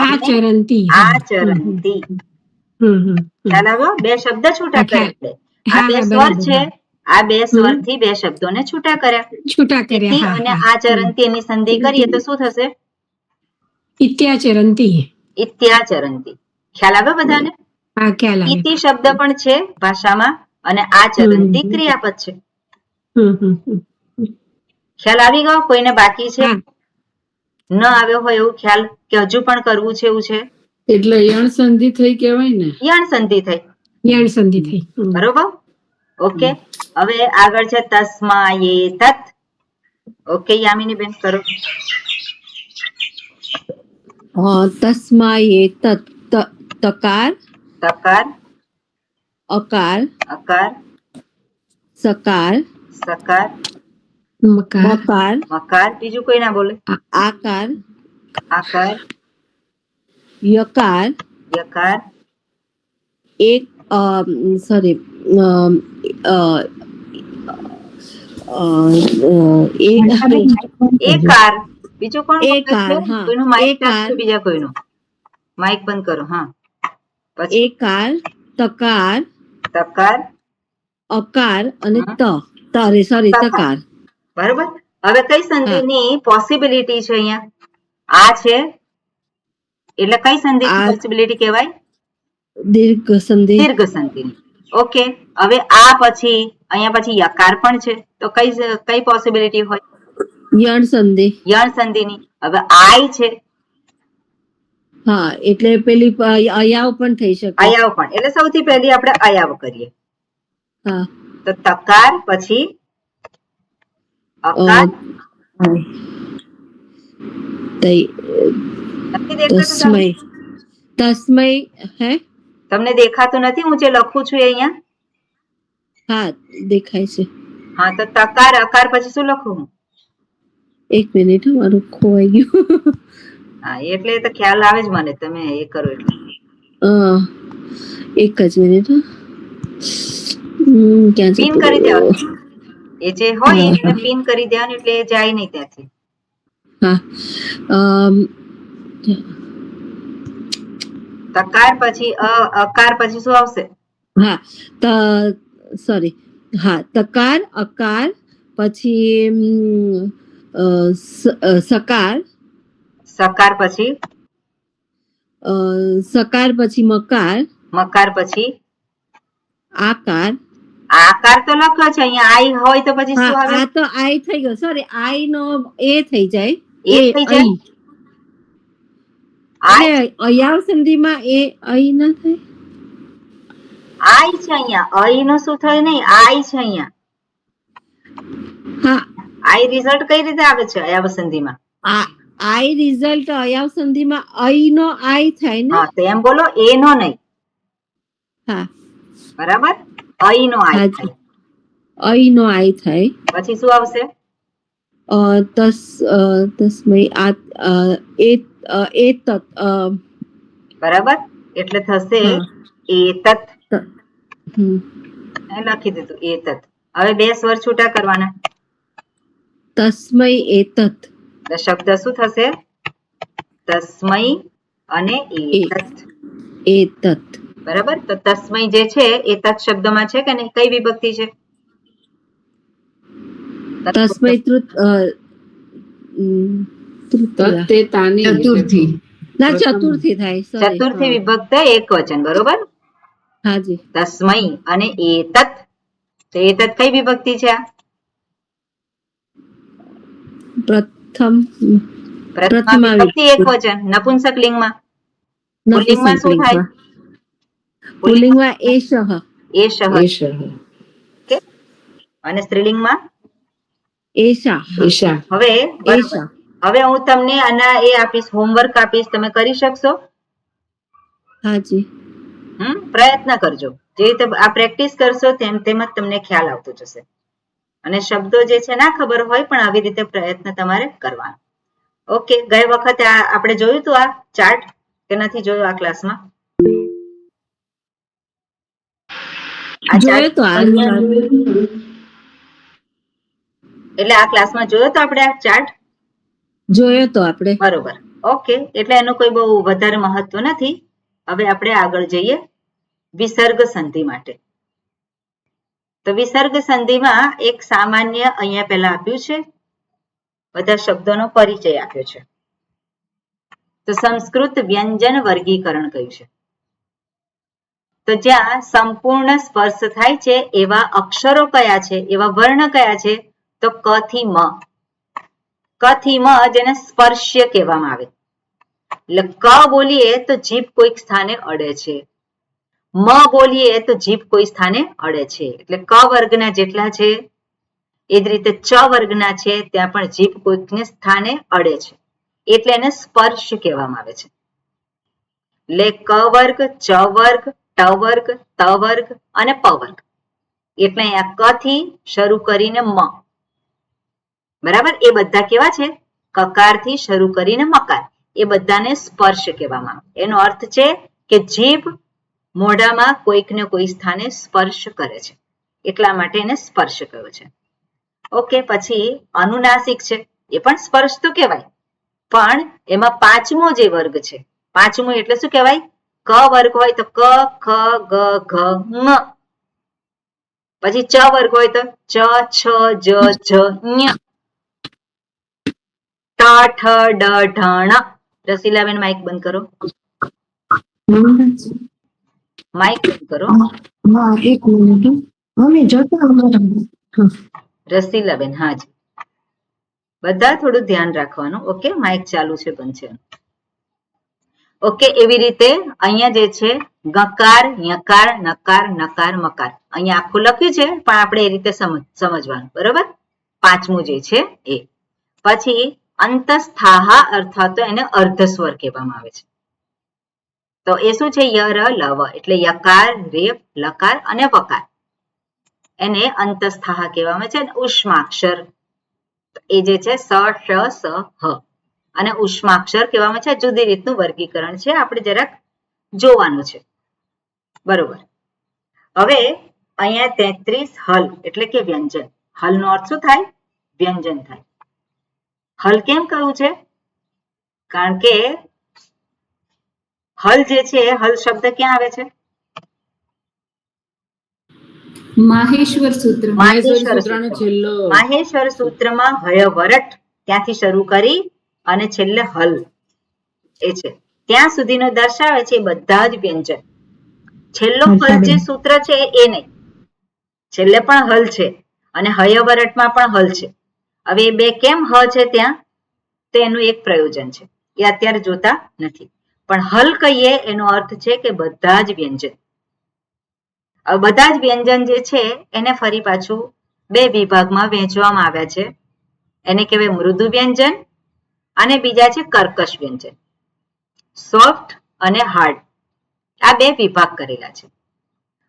આચરંતી. આચરંતી. ખ્યાલ આવ્યો? બે શબ્દ છૂટા કર્યા. આ બે સ્વર છે. આ બે સ્વરથી બે શબ્દોને છૂટા કર્યા. ઇતિ અને આચરંતી એની સંધિ કરીએ તો શું થશે? ઇત્યાચરંતી. ઇત્યાચરંતી. ખ્યાલ આવ્યો બધાને? હા, ખ્યાલ આવ્યો. ઇતિ શબ્દ પણ છે ભાષામાં અને આચરંતી ક્રિયાપદ છે. ખ્યાલ આવી ગયો? કોઈને બાકી છે? ન આવ્યો હોય એવું ખ્યાલ કે હજુ પણ કરવું છે એવું છે? એટલે યણ સંધિ થઈ કહેવાય ને? યણ સંધિ થઈ. યણ સંધિ થઈ. બરોબર. ઓકે, હવે આગળ છે તસ્માયેતત. ઓકે, યામિની બેન કરો. તસ્માય તકાર તકાર, અકાર અકાર, સકાર સકાર, મકાર મકાર, બીજું કોઈ ના બોલે. આકાર આકાર, યકાર યકાર, એક સોરી એકાર, બીજું કોણ બોલે છે? એકાર, હા, કોઈનું માઇક એકાર. ચાલુ છે, બીજા કોઈનું માઇક બંધ કરો. હા, પછી એકાર તકાર તકાર, અકાર અને હમ, સોરી તકાર. તકાર. બરોબર. હવે કઈ સંધિની પોસિબિલિટી છે અહીંયા? આ છે એટલે કઈ સંધિની આ પોસિબિલિટી કહેવાય? દીર્ઘ સંધિ. દીર્ઘ સંધિની. ઓકે. હવે આ પછી અહીંયા પછી યકાર પણ છે, તો કઈ પોસિબિલિટી હોય? યણ સંધિ. યણ સંધિની. હવે આય છે, હા, એટલે પેલી અયાવ પણ થઈ શકે. અયાવ પણ. એટલે સૌથી પહેલી આપણે અયાવ કરીએ. હા, તો તકાર પછી અકાર. નથી દેખાતું તમને? તસ્મય હે તમને દેખાતું નથી હું જે લખું છું એ અહીંયા? હા, દેખાય છે. હા, તો તકાર અકાર પછી શું લખું હું? એક મિનિટ, મારું ખોવાઈ ગયું. હા, એટલે તો ખ્યાલ આવે જ મને, તમે એ કરો એટલે. એક જ મિનિટ. ક્યાં પિન જતું કરી રહ્યું? દેવાનું. એ જે હોય એને પિન કરી દેવાનું એટલે એ જાય નહીં ત્યાંથી. હા, તકાર પછી અકાર પછી શું આવશે? હા, સોરી. હા, તકાર અકાર પછી સકાર, સકાર પછી સકાર પછી મકાર, મકાર પછી આકાર. આકાર તો લખ્યો છે અહીંયા. આઈ હોય તો પછી શું આવે? આ તો આઈ થઈ ગયો. સોરી, આઈ નો એ થઈ જાય. એ થઈ જાય. એટલે અયાવ સંધિમાં એ અઈ ના થાય. આઈ છે અહીંયા. અઈ નો શું થાય નહીં? આઈ છે અહીંયા. હા, આઈ રિઝલ્ટ કઈ રીતે આવે છે અયાવ સંધિમાં? આઈ રિઝલ્ટ અયાવ સંધિમાં અઈ નો આઈ થાય ને? હા, તો એમ બોલો, એ નો નહીં. હા, બરાબર. અઈ નો આઈ થાય. અઈ નો આઈ થાય. પછી શું આવશે? તસ્મય બરાબર. એટલે થશે એતત. લખી દીધું એતત. હવે બે સ્વર છૂટા કરવાના. તસ્મય એતત. શબ્દ શું થશે? તસ્મય અને એતત. એતત. બરાબર. તો તસ્મય જે છે એ તત શબ્દમાં છે કે નહીં? કઈ વિભક્તિ છે? તસ્મય ચતુર્થી. ના, ચતુર્થી થાય. ચતુર્થી વિભક્ત એક વચન. બરોબર. હાજી. તસ્મય અને એતત. તો એતત કઈ વિભક્તિ છે? પ્રથમ વિભક્તિ એક વચન. નપુંસક લિંગમાં. પુલ્લિંગમાં શું થાય? પુલ્લિંગમાં એશઃ. અને સ્ત્રીલિંગમાં એશા. હવે હું તમને આના એ આપીશ, હોમવર્ક આપીશ, તમે કરી શકશો? હાજી. પ્રયત્ન કરજો. જે રીતે આ પ્રેક્ટિસ કરશો તેમ જ તમને ખ્યાલ આવતો જશે. અને શબ્દો જે છે ના ખબર હોય પણ આવી રીતે પ્રયત્ન તમારે કરવાનો. ઓકે. ગઈ વખતે આપણે જોયું હતું આ ચાર્ટ કે નથી જોયું આ ક્લાસમાં? એટલે આ ક્લાસમાં જોયો તો આપણે આ ચાર્ટ? જોયો તો આપણે. બરોબર. ઓકે. એટલે એનું કોઈ બહુ વધારે મહત્વ નથી. હવે આપણે આગળ જઈએ વિસર્ગ સંધિ માટે. તો વિસર્ગ સંધિમાં એક સામાન્ય અહીંયા પહેલા આપ્યું છે, બધા શબ્દોનો પરિચય આપ્યો છે. તો સંસ્કૃત વ્યંજન વર્ગીકરણ કહ્યું છે. તો જ્યાં સંપૂર્ણ સ્પર્શ થાય છે એવા અક્ષરો કયા છે, એવા વર્ણ કયા છે? તો ક થી મ. ક થી મ જેને સ્પર્શ્ય કહેવામાં આવે. એટલે ક બોલીએ તો જીભ કોઈક સ્થાને અડે છે, મ બોલીએ તો જીભ કોઈ સ્થાને અડે છે. એટલે ક વર્ગના જેટલા છે એ જ રીતે ચ વર્ગના છે ત્યાં પણ જીભ કોઈકને સ્થાને અડે છે. એટલે એને સ્પર્શ કહેવામાં આવે છે. એટલે ક વર્ગ, ચ વર્ગ, ટ વર્ગ, ત વર્ગ અને પ વર્ગ. એટલે અહીંયા ક થી શરૂ કરીને મ, બરાબર, એ બધા કેવા છે? કકાર થી શરૂ કરીને મકાર, એ બધાને સ્પર્શ કહેવામાં આવે. એનો અર્થ છે કે જીભ મોઢામાં કોઈક ને કોઈ સ્થાને સ્પર્શ કરે છે, એટલા માટે એને સ્પર્શ કહ્યો છે. ઓકે, પછી અનુનાસિક છે, એ પણ સ્પર્શ તો કહેવાય, પણ એમાં પાંચમો જે વર્ગ છે, પાંચમો એટલે શું કહેવાય? ક વર્ગ હોય તો ક, ખ, ગ, ઘ, ङ. પછી ચ વર્ગ હોય તો ચ, છ, જ, ઝ, ઞ. ટ, ઠ, ડ, ઢ, ણ. રસીલાબેન માઇક બંધ કરો, માઇક બંધ કરો. હા, એક મિનિટ. અમે જતા રસીલાબેન, હાજી, બધા થોડું ધ્યાન રાખવાનું. ઓકે, માઇક ચાલુ છે બંધ છે. ઓકે, એવી રીતે અહીંયા જે છે ગકાર, યકાર, નકાર, નકાર, મકાર, અહીંયા આખું લખ્યું છે, પણ આપણે એ રીતે સમજવાનું, બરોબર? પાંચમું જે છે એ. પછી અંતસ્થાહ અર્થાત તો એને અર્ધસ્વર કહેવામાં આવે છે. તો એ શું છે? ય, ર, લ, વ, એટલે યકાર, રેફ, લકાર અને વકાર, એને અંતસ્થાહ કહેવામાં છે. ઉષ્માક્ષર એ જે છે સ, શ, સ, હ, અને ઉષ્માક્ષર કહેવામાં છે. જુદી રીતનું વર્ગીકરણ છે, આપણે જરાક જોવાનું છે, બરોબર? હવે અહીંયા 33 હલ એટલે કે વ્યંજન. હલનો અર્થ શું થાય? વ્યંજન થાય. હલ કેમ કહ્યું છે? કારણ કે હલ જે છે, હલ શબ્દ ક્યાં આવે છે? માહેશ્વર સૂત્ર. માહેશ્વર સૂત્ર. માહેશ્વર સૂત્રમાં હયવરટ ત્યાંથી શરૂ કરી અને છેલ્લે હલ એ છે, ત્યાં સુધીનો દર્શાવે છે. બધા જ વ્યંજન. છેલ્લો હલ જે સૂત્ર છે એ નહીં, છેલ્લે પણ હલ છે અને હયવરટમાં પણ હલ છે. હવે એ બે કેમ હ છે ત્યાં, તેનું એક પ્રયોજન છે, એ અત્યારે જોતા નથી. પણ હલ કહીએ એનો અર્થ છે કે બધા જ વ્યંજન. બધા જ વ્યંજન જે છે એને ફરી પાછું બે વિભાગમાં વહેંચવામાં આવ્યા છે. એને કહેવાય મૃદુ વ્યંજન અને બીજા છે કર્કશ વ્યંજન, સોફ્ટ અને હાર્ડ. આ બે વિભાગ કરેલા છે.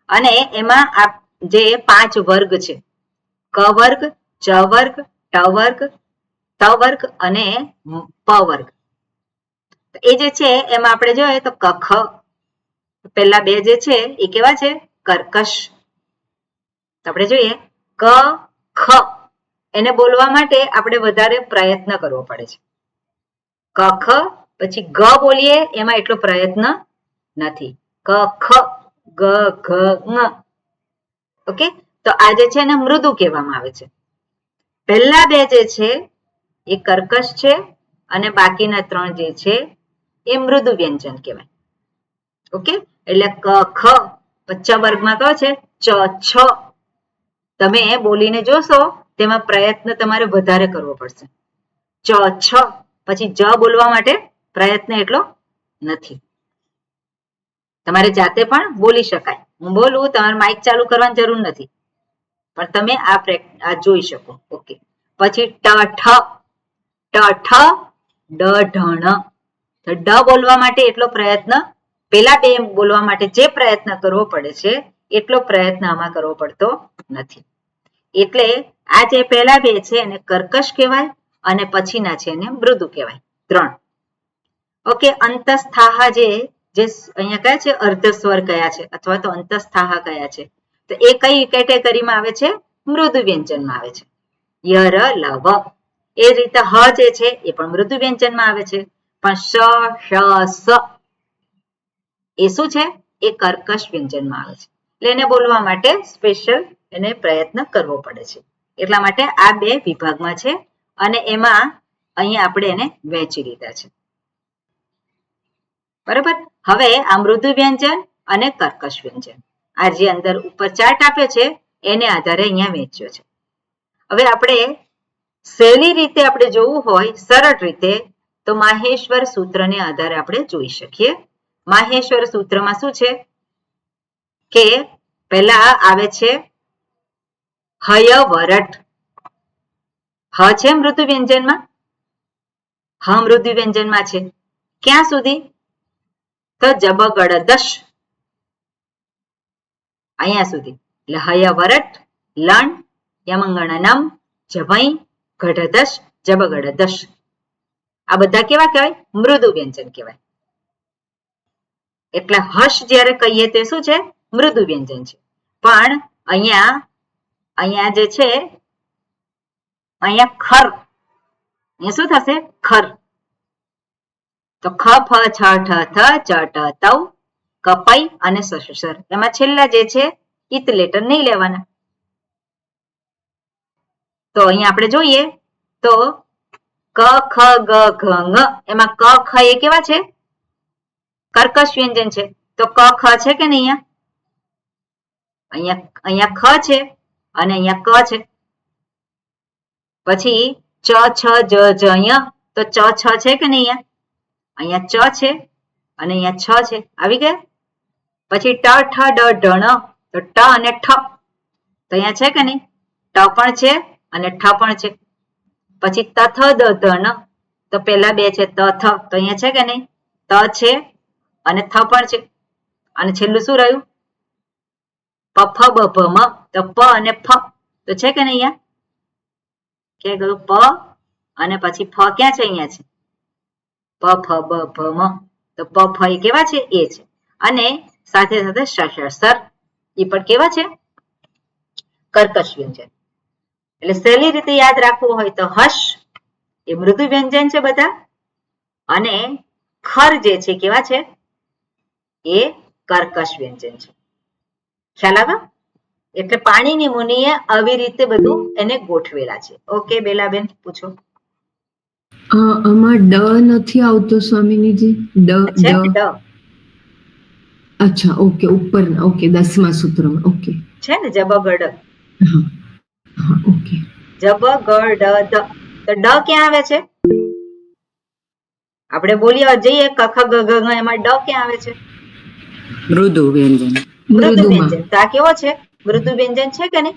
અને એમાં જે 5 વર્ગ છે, ક વર્ગ, ચ વર્ગ, ટ વર્ગ, ત વર્ગ અને પ વર્ગ, એ જે છે એમાં આપણે જોઈએ તો ક, ખ, પેલા બે જે છે એ કેવા છે? કર્કશ. તો આપણે જોઈએ ક, ખ, એને બોલવા માટે આપણે વધારે પ્રયત્ન કરવો પડે છે. ક, ખ, પછી ગ બોલીએ એમાં એટલો પ્રયત્ન નથી. ક, ખ, ગ, ઘ, ङ. ઓકે, તો આ જે છે એને મૃદુ કહેવામાં આવે છે. પહેલા બે જે છે એ કર્કશ છે અને બાકીના 3 જે છે એ મૃદુ વ્યંજન કહેવાય. ઓકે, એટલે ક, ખ, ચ વર્ગમાં કયો છે? ચ, છ. તમે બોલીને જોશો તેમાં પ્રયત્ન તમારે વધારે કરવો પડશે. ચ, છ, પછી જ બોલવા માટે પ્રયત્ન એટલો નથી. તમારે જાતે પણ બોલી શકાય. હું બોલું, તમારે માઇક ચાલુ કરવાની જરૂર નથી, પણ તમે આ જોઈ શકો. ઓકે, પછી ટ, ઠ, ટ, ઠ, ડ, ઢ, ણ. ડ બોલવા માટે એટલો પ્રયત્ન, પેલા બે બોલવા માટે જે પ્રયત્ન કરવો પડે છે એટલો પ્રયત્ન આમાં કરવો પડતો નથી. એટલે આ જે પહેલા બે છે એને કર્કશ કહેવાય અને પછીના છે એને મૃદુ કહેવાય. 3. ઓકે, અંતસ્થાહ જે અહીંયા કયા છે? અર્ધસ્વર કયા છે અથવા તો અંતસ્થાહ કયા છે? તો એ કઈ કેટેગરીમાં આવે છે? મૃદુ વ્યંજનમાં આવે છે. ય, ર, લ, વ. એ રીતે હ જે છે એ પણ મૃદુ વ્યંજનમાં આવે છે, પણ શ, શ, સ એ શું છે? એ કર્કશ વ્યંજનમાં આવે છે. એટલે એને બોલવા માટે સ્પેશિયલ એને પ્રયત્ન કરવો પડે છે. એટલા માટે આ બે વિભાગમાં છે અને એમાં અહીંયા આપણે એને વહેંચી લીધા છે, બરાબર? હવે આ મૃદુ વ્યંજન અને કર્કશ વ્યંજન, આ જે અંદર ઉપર ચાર્ટ આપ્યો છે એને આધારે અહીંયા વહેંચ્યો છે. હવે આપણે સહેલી રીતે આપણે જોવું હોય, સરળ રીતે, તો માહેશ્વર સૂત્રને આધારે આપણે જોઈ શકીએ. માહેશ્વર સૂત્રમાં શું છે કે પહેલા આવે છે હયવરટ. હ છે મૃદુ વ્યંજનમાં, હ મૃદુ વ્યંજનમાં છે. ક્યાં સુધી? તો જબગડદશ અહીંયા સુધી. એટલે હય વરટ લણ યમંગણનમ જભઈ ઘડદશ જબગડદશ. આ બધા કેવા કહેવાય? મૃદુ વ્યંજન કહેવાય. એટલે હર્ષ જ્યારે કહીએ તે શું છે? મૃદુ વ્યંજન છે. પણ અહીંયા જે છે અહીંયા ખર, અહીંયા શું થશે? ખર. તો ખ ફ છ ઠ થ ચ ટ તૌ કપઈ અને સર. એમાં છેલ્લા જે છે ઈત લેટર નહીં લેવાના. તો અહીંયા આપણે જોઈએ તો ક ખ ગ ઘ ङ એમાં ક ખ એ કેવા છે? કર્કશ વ્યંજન છે. તો ક ખ છે કે નહીં? અહીંયા ખ છે અને અહીંયા ક છે. પછી ચ છ જ જ ય તો ચ છ છે કે નહીં? અહીંયા ચ છે અને અહીંયા છ છે. આવી ગયા. પછી ટ ઠ ડ ઢ ણ તો ટ અને ઠ તો અહીંયા છે કે નહીં? ટ પણ છે અને ઠ પણ છે. પછી ત થ દ ધ ન તો પેલા બે છે ત થ તો અહીંયા છે કે નહીં? ત છે અને થ પણ છે. અને છેલ્લું શું રહ્યું? પ ફ બ ભ મ તો પ અને ફ તો છે કે નહીં? અહીંયા ક્યાં ગયું? પ અને પછી ફ ક્યાં છે? અહીંયા છે. પ ફ બ ભ મ તો પ ફ એ કેવા છે? એ છે. અને સાથે સાથે સર એ પણ કેવા છે? કર્કશ વ્યંજન. એટલે સહેલી રીતે યાદ રાખવું હોય તો હર્ષ એ મૃદુ વ્યંજન છે બધા, અને ખર જે છે કેવા છે? એ કર્કશ વ્યંજન છે. ખ્યાલ આવ્યો? એટલે પાણીની મુનિએ આવી રીતે બધું એને ગોઠવેલા છે. ઓકે બેલાબેન પૂછો. આમાં ડ નથી આવતો સ્વામિનીજી. છે ડ અચ્છા, ઓકે, ઉપરના, ઓકે, 10મા સૂત્રમાં, ઓકે. છે ને જબગડ. હા, ઓકે. જબગડ દ તો ડ ક્યાં આવે છે? આપણે બોલીએ જઈએ કખ ગ ઘ ङ એમાં ડ ક્યાં આવે છે? મૃદુ વ્યંજન. મૃદુ વ્યંજન. તો આ કેવો છે? મૃદુ વ્યંજન છે કે નહીં?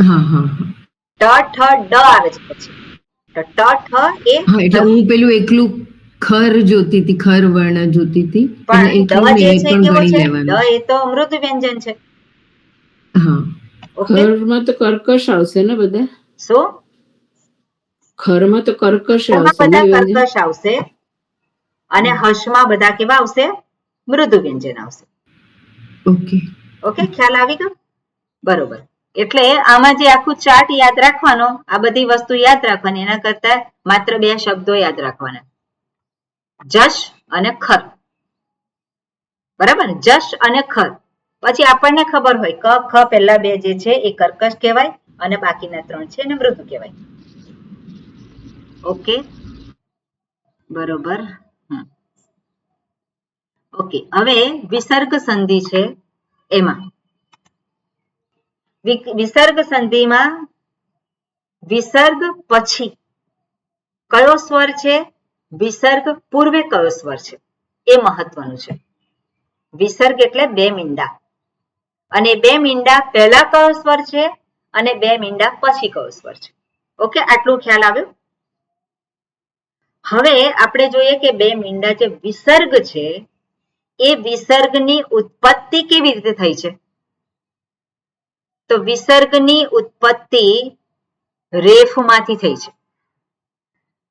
હા. ટ ઠ ડ આવે છે પછી. તો ટ ઠ એ હા, એટલે હું પેલું એકલું ખર જોતી હતી, ખર વર્ણ જોતી હતી. પણ ડ જે છે કેવો છે? ડ લેવાનું. એ તો મૃદુ વ્યંજન છે. હા. ઓકે. ખરમાં તો કર્કશ આવશે ને બધા? શું? ખરમાં તો કર્કશ એમાં આવશે ને બધા વ્યંજન? કર્કશ આવશે અને હર્ષમાં બધા કેવા આવશે? મૃદુ વ્યંજન આવશે. ઓકે. ઓકે, ખ્યાલ આવી ગયો? બરોબર. એટલે આમાં જે આખું ચાર્ટ યાદ રાખવાનો, આ બધી વસ્તુ યાદ રાખવાની, એના કરતા માત્ર 2 શબ્દો યાદ રાખવાના, જશ અને ખર. બરાબર ને? જશ અને ખર. પછી આપણને ખબર હોય ક ખ પહેલા 2 જે છે એ કર્કશ કહેવાય અને બાકીના 3 છે એને મૃદુ કહેવાય. ઓકે, બરોબર. ઓકે, હવે વિસર્ગ સંધિ છે. એમાં વિસર્ગ સંધિમાં વિસર્ગ પછી કયો સ્વર છે, વિસર્ગ પૂર્વે કયો સ્વર છે, એ મહત્વનું છે. વિસર્ગ એટલે 2 મીંડા, અને 2 મીંડા પહેલા કયો સ્વર છે અને 2 મીંડા પછી કયો સ્વર છે. ઓકે, આટલું ખ્યાલ આવ્યો? હવે આપણે જોઈએ કે 2 મીંડા જે વિસર્ગ છે એ વિસર્ગની ઉત્પત્તિ કેવી રીતે થઈ છે? તો વિસર્ગની ઉત્પત્તિ રેફમાંથી થઈ છે.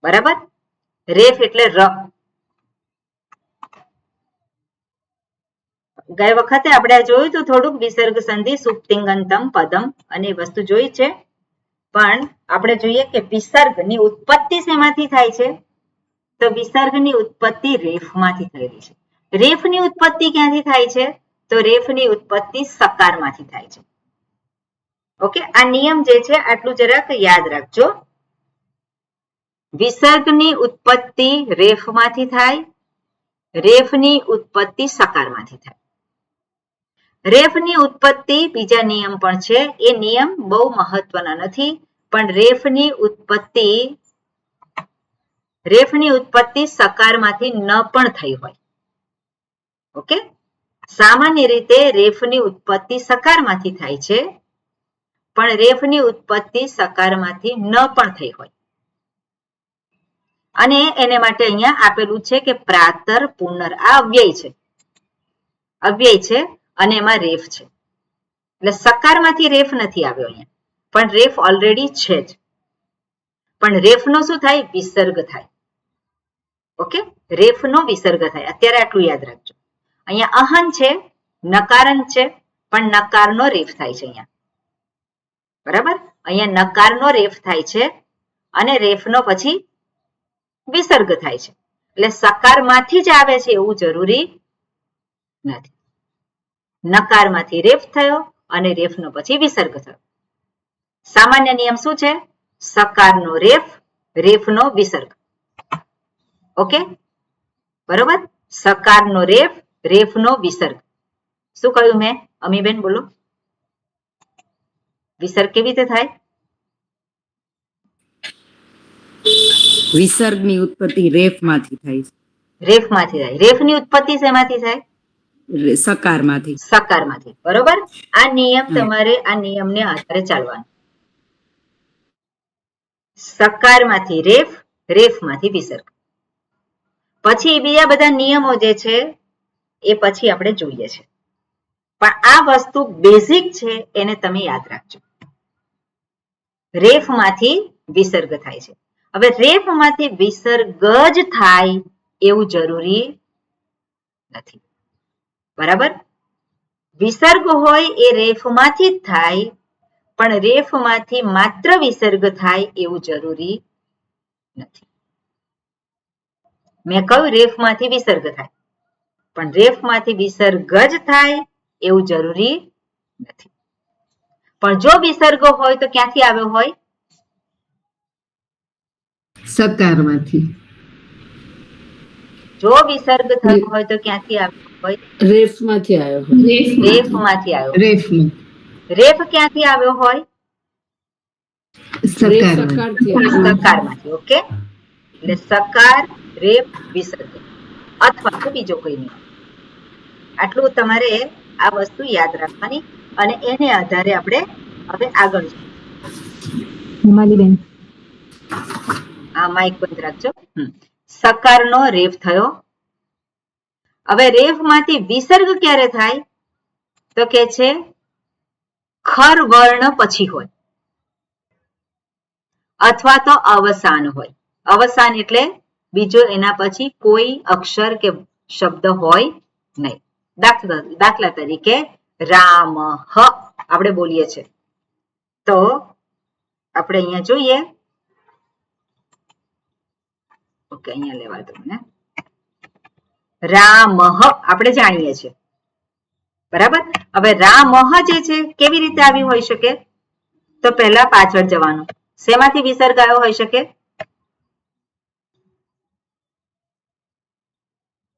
બરાબર? રેફ એટલે ર. ગઈ વખતે આપણે જોયું હતું થોડુંક વિસર્ગ સંધિ સુપ્તિંગંતમ પદમ અને એ વસ્તુ જોઈ છે. પણ આપણે જોઈએ કે વિસર્ગની ઉત્પત્તિ શેમાંથી થાય છે? તો વિસર્ગની ઉત્પત્તિ રેફમાંથી થયેલી છે. રેફની ઉત્પત્તિ ક્યાંથી થાય છે? તો રેફની ઉત્પત્તિ સકારમાંથી થાય છે. ઓકે, આ નિયમ જે છે આટલું જરાક યાદ રાખજો. વિસર્ગની ઉત્પત્તિ રેફમાંથી થાય, રેફની ઉત્પત્તિ સકારમાંથી થાય. રેફની ઉત્પત્તિ બીજા નિયમ પણ છે, એ નિયમ બહુ મહત્વના નથી, પણ રેફની ઉત્પત્તિ સકારમાંથી ન પણ થઈ હોય. ઓકે, સામાન્ય રીતે રેફની ઉત્પત્તિ સકારમાંથી થાય છે, પણ રેફની ઉત્પત્તિ સકારમાંથી ન પણ થઈ હોય. અને એને માટે અહીંયા આપેલું છે કે પ્રાતર પુનર, આ અવ્યય છે અને એમાં રેફ છે. એટલે સકારમાંથી રેફ નથી આવ્યો અહીંયા, પણ રેફ ઓલરેડી છે જ. પણ રેફનો શું થાય? વિસર્ગ થાય. ઓકે, રેફનો વિસર્ગ થાય. અત્યારે આટલું યાદ રાખજો. અહીંયા અહન છે, નકારન છે, પણ નકારનો રેફ થાય છે અહીંયા. બરાબર, અહીંયા નકારનો રેફ થાય છે અને રેફનો પછી વિસર્ગ થાય છે. એટલે સકારમાંથી જ આવે છે એવું જરૂરી નથી. નકારમાંથી રેફ થયો અને રેફનો પછી વિસર્ગ થયો. સામાન્ય નિયમ શું છે? સકારનો રેફ, રેફનો વિસર્ગ. ઓકે, બરોબર. સકારનો રેફ, રેફનો વિસર્ગ. શું કહ્યું મેં? અમીબેન બોલો, વિસર્ગ કેવી રીતે થાય? વિસર્ગની ઉત્પત્તિ રેફમાંથી થાય છે. રેફમાંથી થાય. રેફની ઉત્પત્તિ શેમાંથી થાય? સકારમાંથી. સકારમાંથી. બરોબર. આ નિયમ તમારે આ નિયમને આધારે ચાલવાનો. સકારમાંથી રેફ, રેફમાંથી વિસર્ગ. પછી બીજા બધા નિયમો જે છે એ પછી આપણે જોઈએ છે, પણ આ વસ્તુ બેઝિક છે, એને તમે યાદ રાખજો. રેફમાંથી વિસર્ગ થાય છે. હવે રેફમાંથી વિસર્ગ જ થાય એવું જરૂરી નથી. બરાબર, વિસર્ગ હોય એ રેફમાંથી જ થાય, પણ રેફમાંથી માત્ર વિસર્ગ થાય એવું જરૂરી નથી. મેં કહ્યું રેફમાંથી વિસર્ગ થાય, પણ રેફમાંથી વિસર્ગ જ થાય એવું જરૂરી નથી. પણ જો વિસર્ગ હોય તો ક્યાંથી આવ્યો હોય? સકારમાંથી. જો વિસર્ગ થયો હોય તો ક્યાંથી આવ્યો હોય? રેફમાંથી આવ્યો હોય. રેફમાંથી આવ્યો. રેફમાં. રેફ ક્યાંથી આવ્યો હોય? સકારમાંથી. સકારમાંથી. ઓકે, એટલે સકાર, રેફ, વિસર્ગ અથવા તો બીજો કોઈ નિયમ. આટલું તમારે આ વસ્તુ યાદ રાખવાની અને એને આધારે આપણે હવે આગળ હિમાલીબેન, આ માઇક બંધ રાખજો. સકારનો રેફ થયો. હવે રેફમાંથી વિસર્ગ ક્યારે થાય? તો કે છે ખર વર્ણ પછી હોય અથવા તો અવસાન હોય. અવસાન એટલે બીજો એના પછી કોઈ અક્ષર કે શબ્દ હોય નહીં. દાખલા તરીકે રામ હ આપણે બોલીએ છીએ, તો આપણે અહીંયા જોઈએ. ઓકે, અહીંયા લેવા દો મને. રામ આપણે જાણીએ છીએ, બરાબર. હવે રામ જે છે કેવી રીતે આવી હોઈ શકે? તો પહેલા પાછળ જવાનું. શેમાંથી વિસર્ગ આવ્યો હોઈ શકે?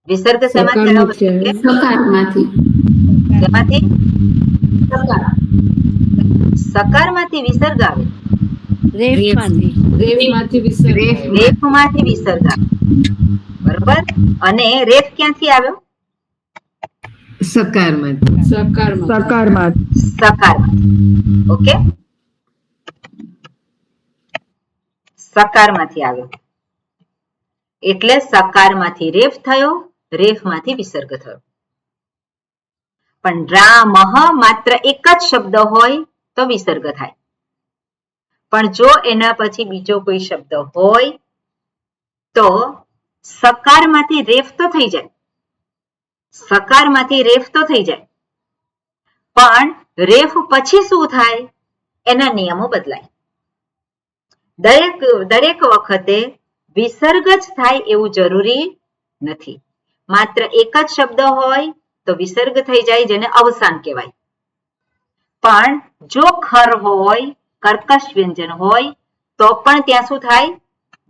વિસર્ગ શેમાંથી આવ્યો હોઈ શકે? સકારમાંથી. શેમાંથી? સકારમાંથી વિસર્ગ આવે. રેફમાંથી વિસર્ગ. રેફમાંથી વિસર્ગ આવે. બરોબર. અને રેફ ક્યાંથી આવ્યો? સકારમાંથી. સકારમાંથી. સકારમાંથી. ઓકે, સકારમાંથી આવ્યો એટલે સકારમાંથી રેફ થયો, રેફમાંથી વિસર્ગ થયો. પણ રામ માત્ર એક જ શબ્દ હોય તો વિસર્ગ થાય. પણ જો એના પછી બીજો કોઈ શબ્દ હોય તો સકારમાંથી રેફ તો થઈ જાય. સકારમાંથી રેફ તો થઈ જાય, પણ રેફ પછી શું થાય એના નિયમો બદલાય. દરેક વખતે વિસર્ગ જ થાય એવું જરૂરી નથી. માત્ર એક જ શબ્દ હોય તો વિસર્ગ થઈ જાય, જેને અવસાન કહેવાય. પણ જો ખર હોય, કર્કશ વ્યંજન હોય તો પણ ત્યાં શું થાય?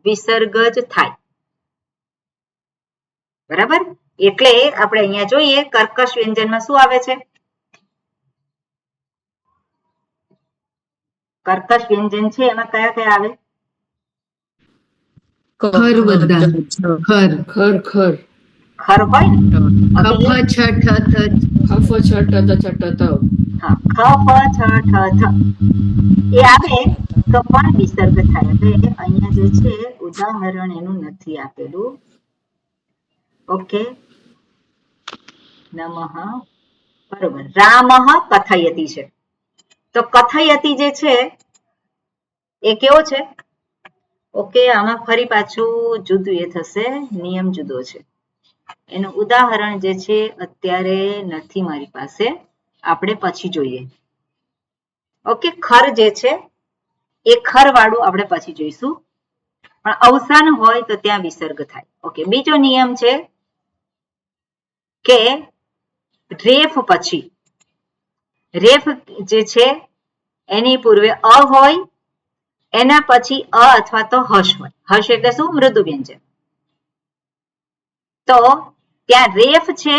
વિસર્ગ જ થાય. બરાબર. એટલે આપણે અહીંયા જોઈએ કર્કશ વ્યંજનમાં શું આવે છે? કર્કશ વ્યંજન છે એમાં કયા કયા આવે? ખર બધા. ખર. ખર ખર. ખર હોય ને, ખફ છ ઠ થ. ખફ છ ટ ત છ ટ ત. હા, ખ ફ છ ઠ થ એ આવે તો પણ વિસર્ગ થાય. એટલે અહીંયા જે છે ઉદાહરણ એનું નથી આપેલું. ઓકે, નમઃ, બરોબર. રામઃ કથયતિ છે, તો કથયતિ જે છે એ કેવો છે? ઓકે, આમાં ફરી પાછું જુદું એ થશે, નિયમ જુદો છે. એનું ઉદાહરણ જે છે અત્યારે નથી મારી પાસે, આપણે પછી જોઈએ. ઓકે, ખર જે છે એ ખર વાળું આપણે પછી જોઈશું, પણ અવસાન હોય તો ત્યાં વિસર્ગ થાય. ઓકે, બીજો નિયમ છે કે રેફ પછી, રેફ જે છે એની પૂર્વે અ હોય, એના પછી અ અથવા તો હર્ષ હોય. હર્ષ એટલે શું? મૃદુ વ્યંજન. તો ત્યાં રેફ છે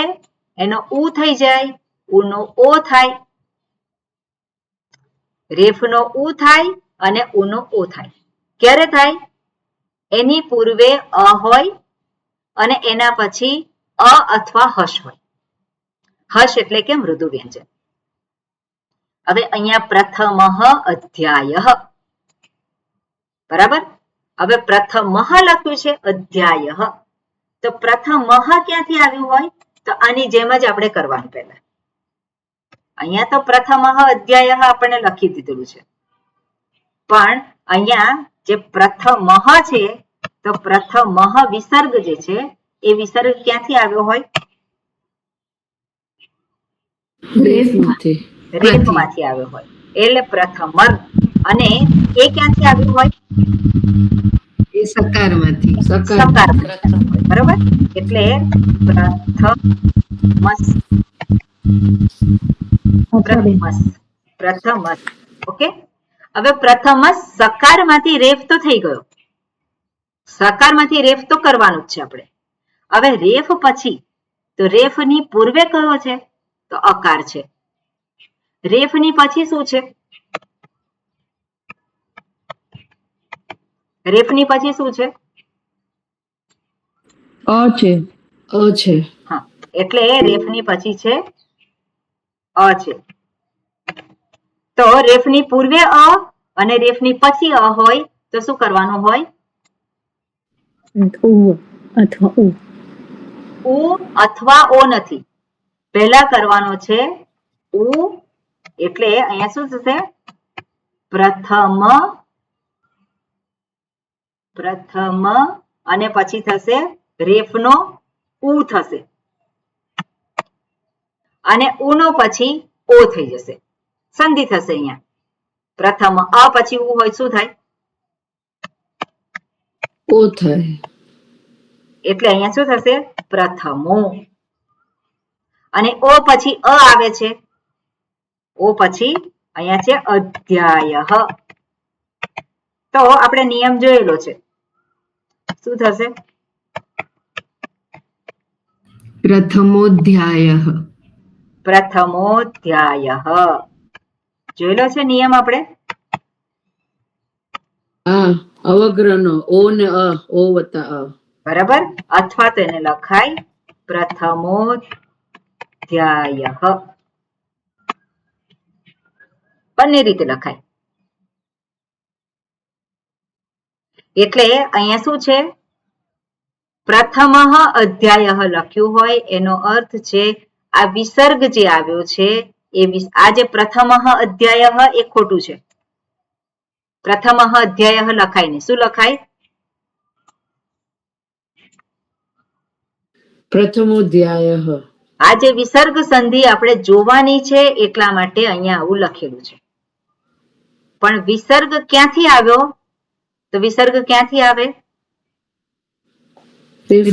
એનો ઉ થઈ જાય, ઉનો ઓ થાય, રેફનો ઉ થાય અને ઉનો ઓ થાય. ક્યારે થાય? એની પૂર્વે અ હોય અને એના પછી અ અથવા હર્ષ હોય. હર્ષ એટલે કે મૃદુ વ્યંજન. હવે અહીંયા પ્રથમ અધ્યાય, બરાબર. હવે પ્રથમ લખ્યું છે અધ્યાય, તો પ્રથમ ક્યાંથી આવ્યું હોય? તો આની જેમ જ આપણે કરવાનું. પહેલા અહીંયા તો પ્રથમ અધ્યાય આપણને લખી દીધેલું છે, પણ અહીંયા જે પ્રથમ છે, તો પ્રથમ વિસર્ગ જે છે એ વિસર્ગ ક્યાંથી આવ્યો હોય? રેફમાંથી આવ્યો હોય, એટલે પ્રથમ. અને એ ક્યાંથી આવ્યું હોય? એ સકારમાંથી. સકારમાંથી, બરાબર. એટલે પ્રથમ. ઓકે, હવે પ્રથમ સકારમાંથી રેફ તો થઈ ગયો, સકારમાંથી રેફ તો કરવાનું જ છે આપણે. હવે રેફ પછી, તો રેફની પૂર્વે કયો છે? તો અકાર છે. રેફની પછી શું છે? રેફની પછી શું છે? અ છે. અ છે. હા, એટલે રેફની પછી છે અ છે. તો રેફની પૂર્વે અ અને રેફની પછી અ હોય તો શું કરવાનું હોય? ઉ અથવા ઓ નથી, પહેલા કરવાનો છે ઉ. એટલે અહીંયા શું થશે? પ્રથમ અને પછી થશે રેફનો ઉ થશે, અને ઉનો પછી ઓ થઈ જશે, સંધિ થશે. અહીંયા પ્રથમ અ પછી ઉ હોય, શું થાય? ઓ થાય. એટલે અહીંયા શું થશે? પ્રથમો. અને ઓ પછી અ આવે છે, ઓ પછી અહીંયા છે અધ્યાય. તો આપણે નિયમ જોયેલો છે, શું થશે? પ્રથમોધ્યાય. પ્રથમોધ્યાય જોયેલો છે નિયમ આપણે. હા, અવગ્રહનો ઓ ને અ, ઓ વત્તા અ, બરાબર. અથવા તો એને લખાય પ્રથમોધ્યાય, બંને રીતે લખાય. એટલે અહીંયા શું છે? પ્રથમ અધ્યાય લખ્યું હોય એનો અર્થ છે આ વિસર્ગ જે આવ્યો છે એ આ જે પ્રથમ અધ્યાય એ ખોટું છે. પ્રથમ અધ્યાય લખાય નહીં. શું લખાય? પ્રથમોધ્યાય. આ જે વિસર્ગ સંધિ આપણે જોવાની છે એટલા માટે અહીંયા આવું લખેલું છે. પણ વિસર્ગ ક્યાંથી આવ્યો? તો વિસર્ગ ક્યાંથી આવે?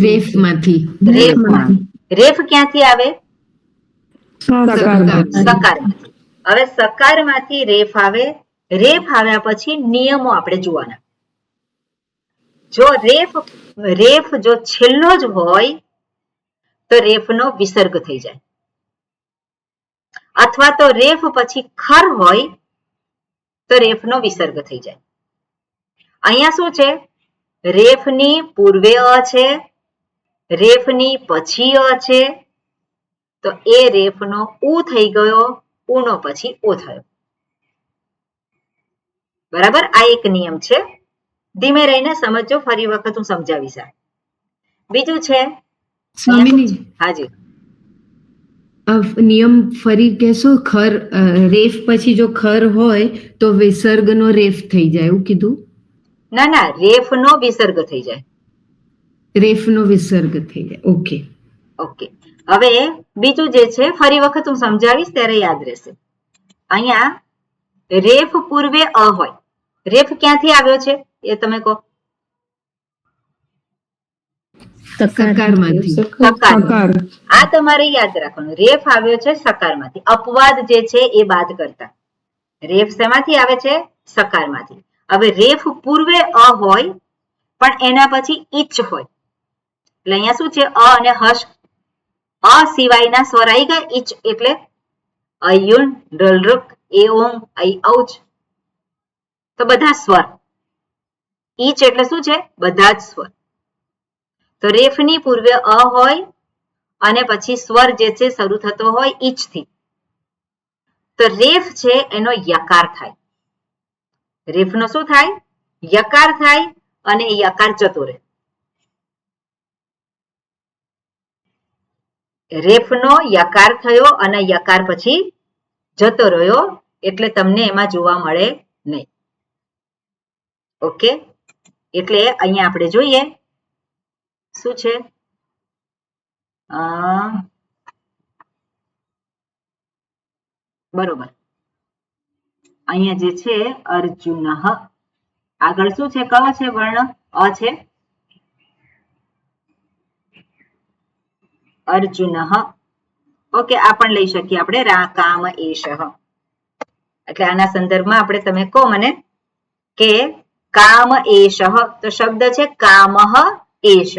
રેફમાંથી. રેફ ક્યાંથી આવે? સકારમાંથી. સકારમાંથી. હવે સકારમાંથી રેફ આવે. રેફ આવ્યા પછી નિયમો આપણે જોવાના. જો રેફ જો છેલ્લો જ હોય તો રેફનો વિસર્ગ થઈ જાય, અથવા તો રેફ પછી ખર હોય તો રેફનો વિસર્ગ થઈ જાય. અહીંયા શું છે? રેફની પૂર્વે અ છે, રેફની પછી અ છે, તો એ રેફનો ઉ થઈ ગયો, ઉનો પછી ઓ થયો. બરાબર, આ એક નિયમ છે. ધીમે રહીને સમજો, ફરી વખત હું સમજાવીશ. બીજું છે સ્વામીની હાજી નિયમ ફરી કહેશો? ખર રેફ પછી જો ખર હોય તો વિસર્ગનો રેફ થઈ જાય એવું કીધું? ના, રેફનો વિસર્ગ થઈ જાય. રેફનો વિસર્ગ થઈ જાય. ઓકે. હવે બીજું જે છે ફરી વખત હું સમજાવીશ ત્યારે યાદ રહેશે. અહીંયા રેફ પૂર્વે અ હોય. રેફ ક્યાંથી આવ્યો છે એ તમે કહો. સકારમાંથી. સકાર. આ તમારે યાદ રાખવાનું. રેફ આવ્યો છે સકારમાંથી. અપવાદ જે છે એ બાદ કરતા. રેફ શેમાંથી આવે છે? સકારમાંથી. હવે રેફ પૂર્વે અ હોય પણ એના પછી ઈચ હોય. એટલે અહીંયા શું છે? અ અને હર્ષ, અ સિવાયના સ્વર આવી ગયા. ઈચ એટલે અયુણ, ઢલરુક, એ ઓમ, ઐ ઔચ, તો બધા સ્વર. ઈચ એટલે શું છે? બધા જ સ્વર. તો રેફની પૂર્વે અ હોય અને પછી સ્વર જે છે શરૂ થતો હોય ઈચ થી. તો રેફ છે એનો યકાર થાય. રેફનો શું થાય? યકાર થાય અને યકાર જતો રહે. રેફનો યકાર થયો અને યકાર પછી જતો રહ્યો એટલે તમને એમાં જોવા મળે નહીં. ઓકે, એટલે અહીંયા આપણે જોઈએ શું છે? બરોબર, અહીંયા જે છે અર્જુન, આગળ શું છે? કયો છે વર્ણ? અ છે. અર્જુન. ઓકે, આ પણ લઈ શકીએ આપણે. કામ એશ. એટલે આના સંદર્ભમાં આપણે તમે કહો મને કે કામ એશ, તો શબ્દ છે કામ એશ.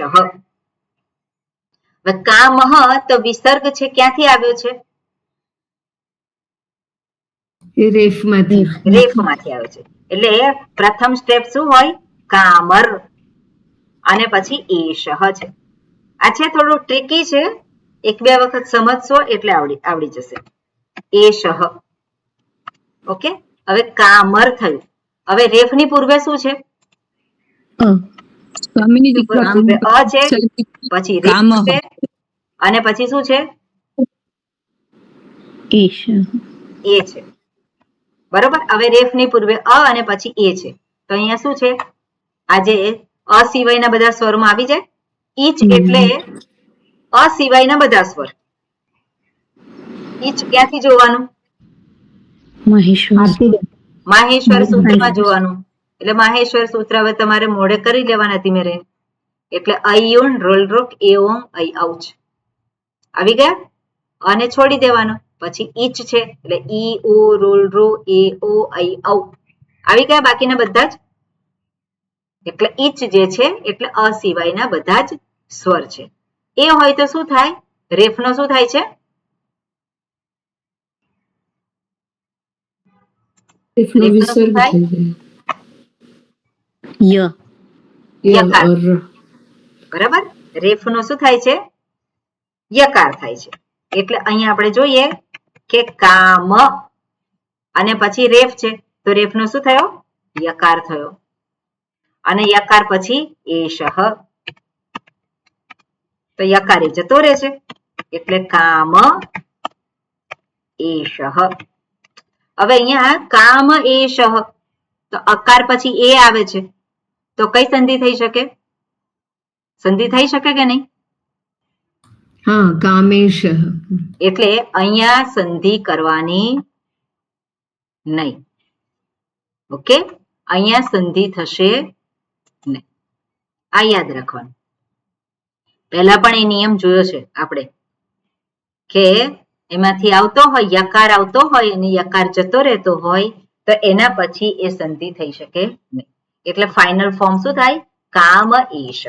કામ તો વિસર્ગ છે ક્યાંથી આવ્યો છે? રેફમાંથી. રેફમાંથી આવે છે. એટલે પ્રથમ સ્ટેપ શું હોય? કામર અને પછી એશ છે. આ છે થોડું ટ્રિકી છે. એક બે વખત સમજશો એટલે આવડી જશે. એશ. ઓકે, હવે કામર થયું. હવે રેફની પૂર્વે શું છે? પૂર્વે અ છે, પછી રેફ છે અને પછી શું છે? એ છે. બરોબર. હવે રેફની પૂર્વે અ અને પછી એ છે. તો અહીંયા શું છે? આજે અ સિવાયના બધા સ્વરમાં આવી જાય. ઈચ એટલે અ સિવાયના બધા સ્વર. ઈચ ક્યાંથી જોવાનું? માહેશ્વર સૂત્રમાં જોવાનું. એટલે માહેશ્વર સૂત્ર હવે તમારે મોઢે કરી લેવાના ધીમે રહીને. એટલે અયુણ, રોલરોક, એ ઓમ, ઐ ઔચ આવી ગયા. અને છોડી દેવાનો. પછી ઈચ છે એટલે ઈ, ઓ, રોલ, રો, એ, ઓ, ઐ ઔ આવી ગયા બાકીના બધા જ. એટલે ઈચ જે છે એટલે અ સિવાયના બધા જ સ્વર છે. એ હોય તો શું થાય? રેફનો શું થાય છે? બરાબર. રેફનો શું થાય છે? યકાર થાય છે. એટલે અહીંયા આપણે જોઈએ કે કામ અને પછી રેફ છે. તો રેફનો શું થયો? યકાર થયો. અને યકાર પછી એશ, તો યકાર એ જતો રહે છે. એટલે કામ એશ. હવે અહીંયા કામ એશ, તો અકાર પછી એ આવે છે. તો કઈ સંધિ થઈ શકે? સંધિ થઈ શકે કે નહીં? હા, કામેશ. એટલે અહીંયા સંધિ કરવાની નહીં. ઓકે, અહીંયા સંધિ થશે નહીં. આ યાદ રાખવાનું. પહેલા પણ એ નિયમ જોયો છે આપણે કે એમાંથી આવતો હોય યકાર આવતો હોય અને યકાર જતો રહેતો હોય તો એના પછી એ સંધિ થઈ શકે નહીં. એટલે ફાઇનલ ફોર્મ શું થાય? કામ એશ.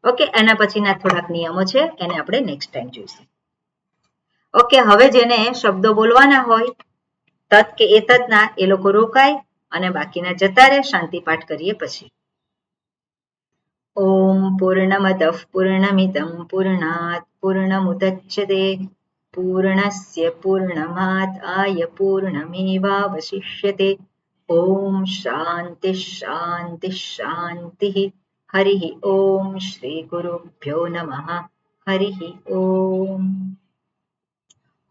ઓકે, એના પછીના થોડાક નિયમો છે એને આપણે નેક્સ્ટ ટાઈમ જોઈશું. ઓકે, હવે જેને શબ્દો બોલવાના હોય તત કે એ તતના એ લોકો રોકાય અને બાકીના જતા રહે. શાંતિ પાઠ કરીએ પછી. ઓમ પૂર્ણમદ પૂર્ણમિદં પૂર્ણાત પૂર્ણમુદચ્યતે પૂર્ણસ્ય પૂર્ણમાદાય પૂર્ણમેવાવશિષ્યતે ઓમ શાંતિ શાંતિ શાંતિ. હરિ ઓમ શ્રી ગુરુભ્યો નમઃ. હરિ ઓમ.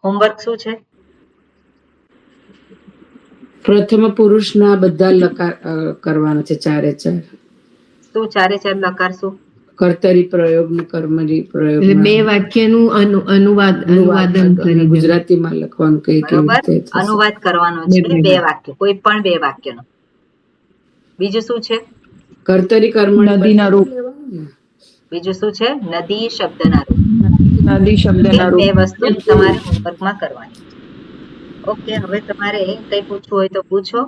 હોમવર્ક શું છે? પ્રથમ પુરુષના બધા લકાર કરવાના છે, ચારે ચાર. શું ચારે ચાર લકારશું? કર્તરી પ્રયોગ ને કર્મરી પ્રયોગ. એટલે બે વાક્યનું અનુવાદન કરી ગુજરાતીમાં લખવાનું કે કેવી બરોબર, રીતે થશે. અનુવાદ કરવાનો બે છે, બે વાક્ય, કોઈ પણ બે વાક્યનો. બીજું શું છે? કર્તરી કર્મણી નદીના રૂપ. બીજું શું છે? નદી શબ્દના રૂપ. નદી શબ્દના બે રૂપ. વસ્તુ તમારે હોમવર્કમાં કરવાની. ઓકે, હવે તમારે કઈ પૂછવું હોય તો પૂછો.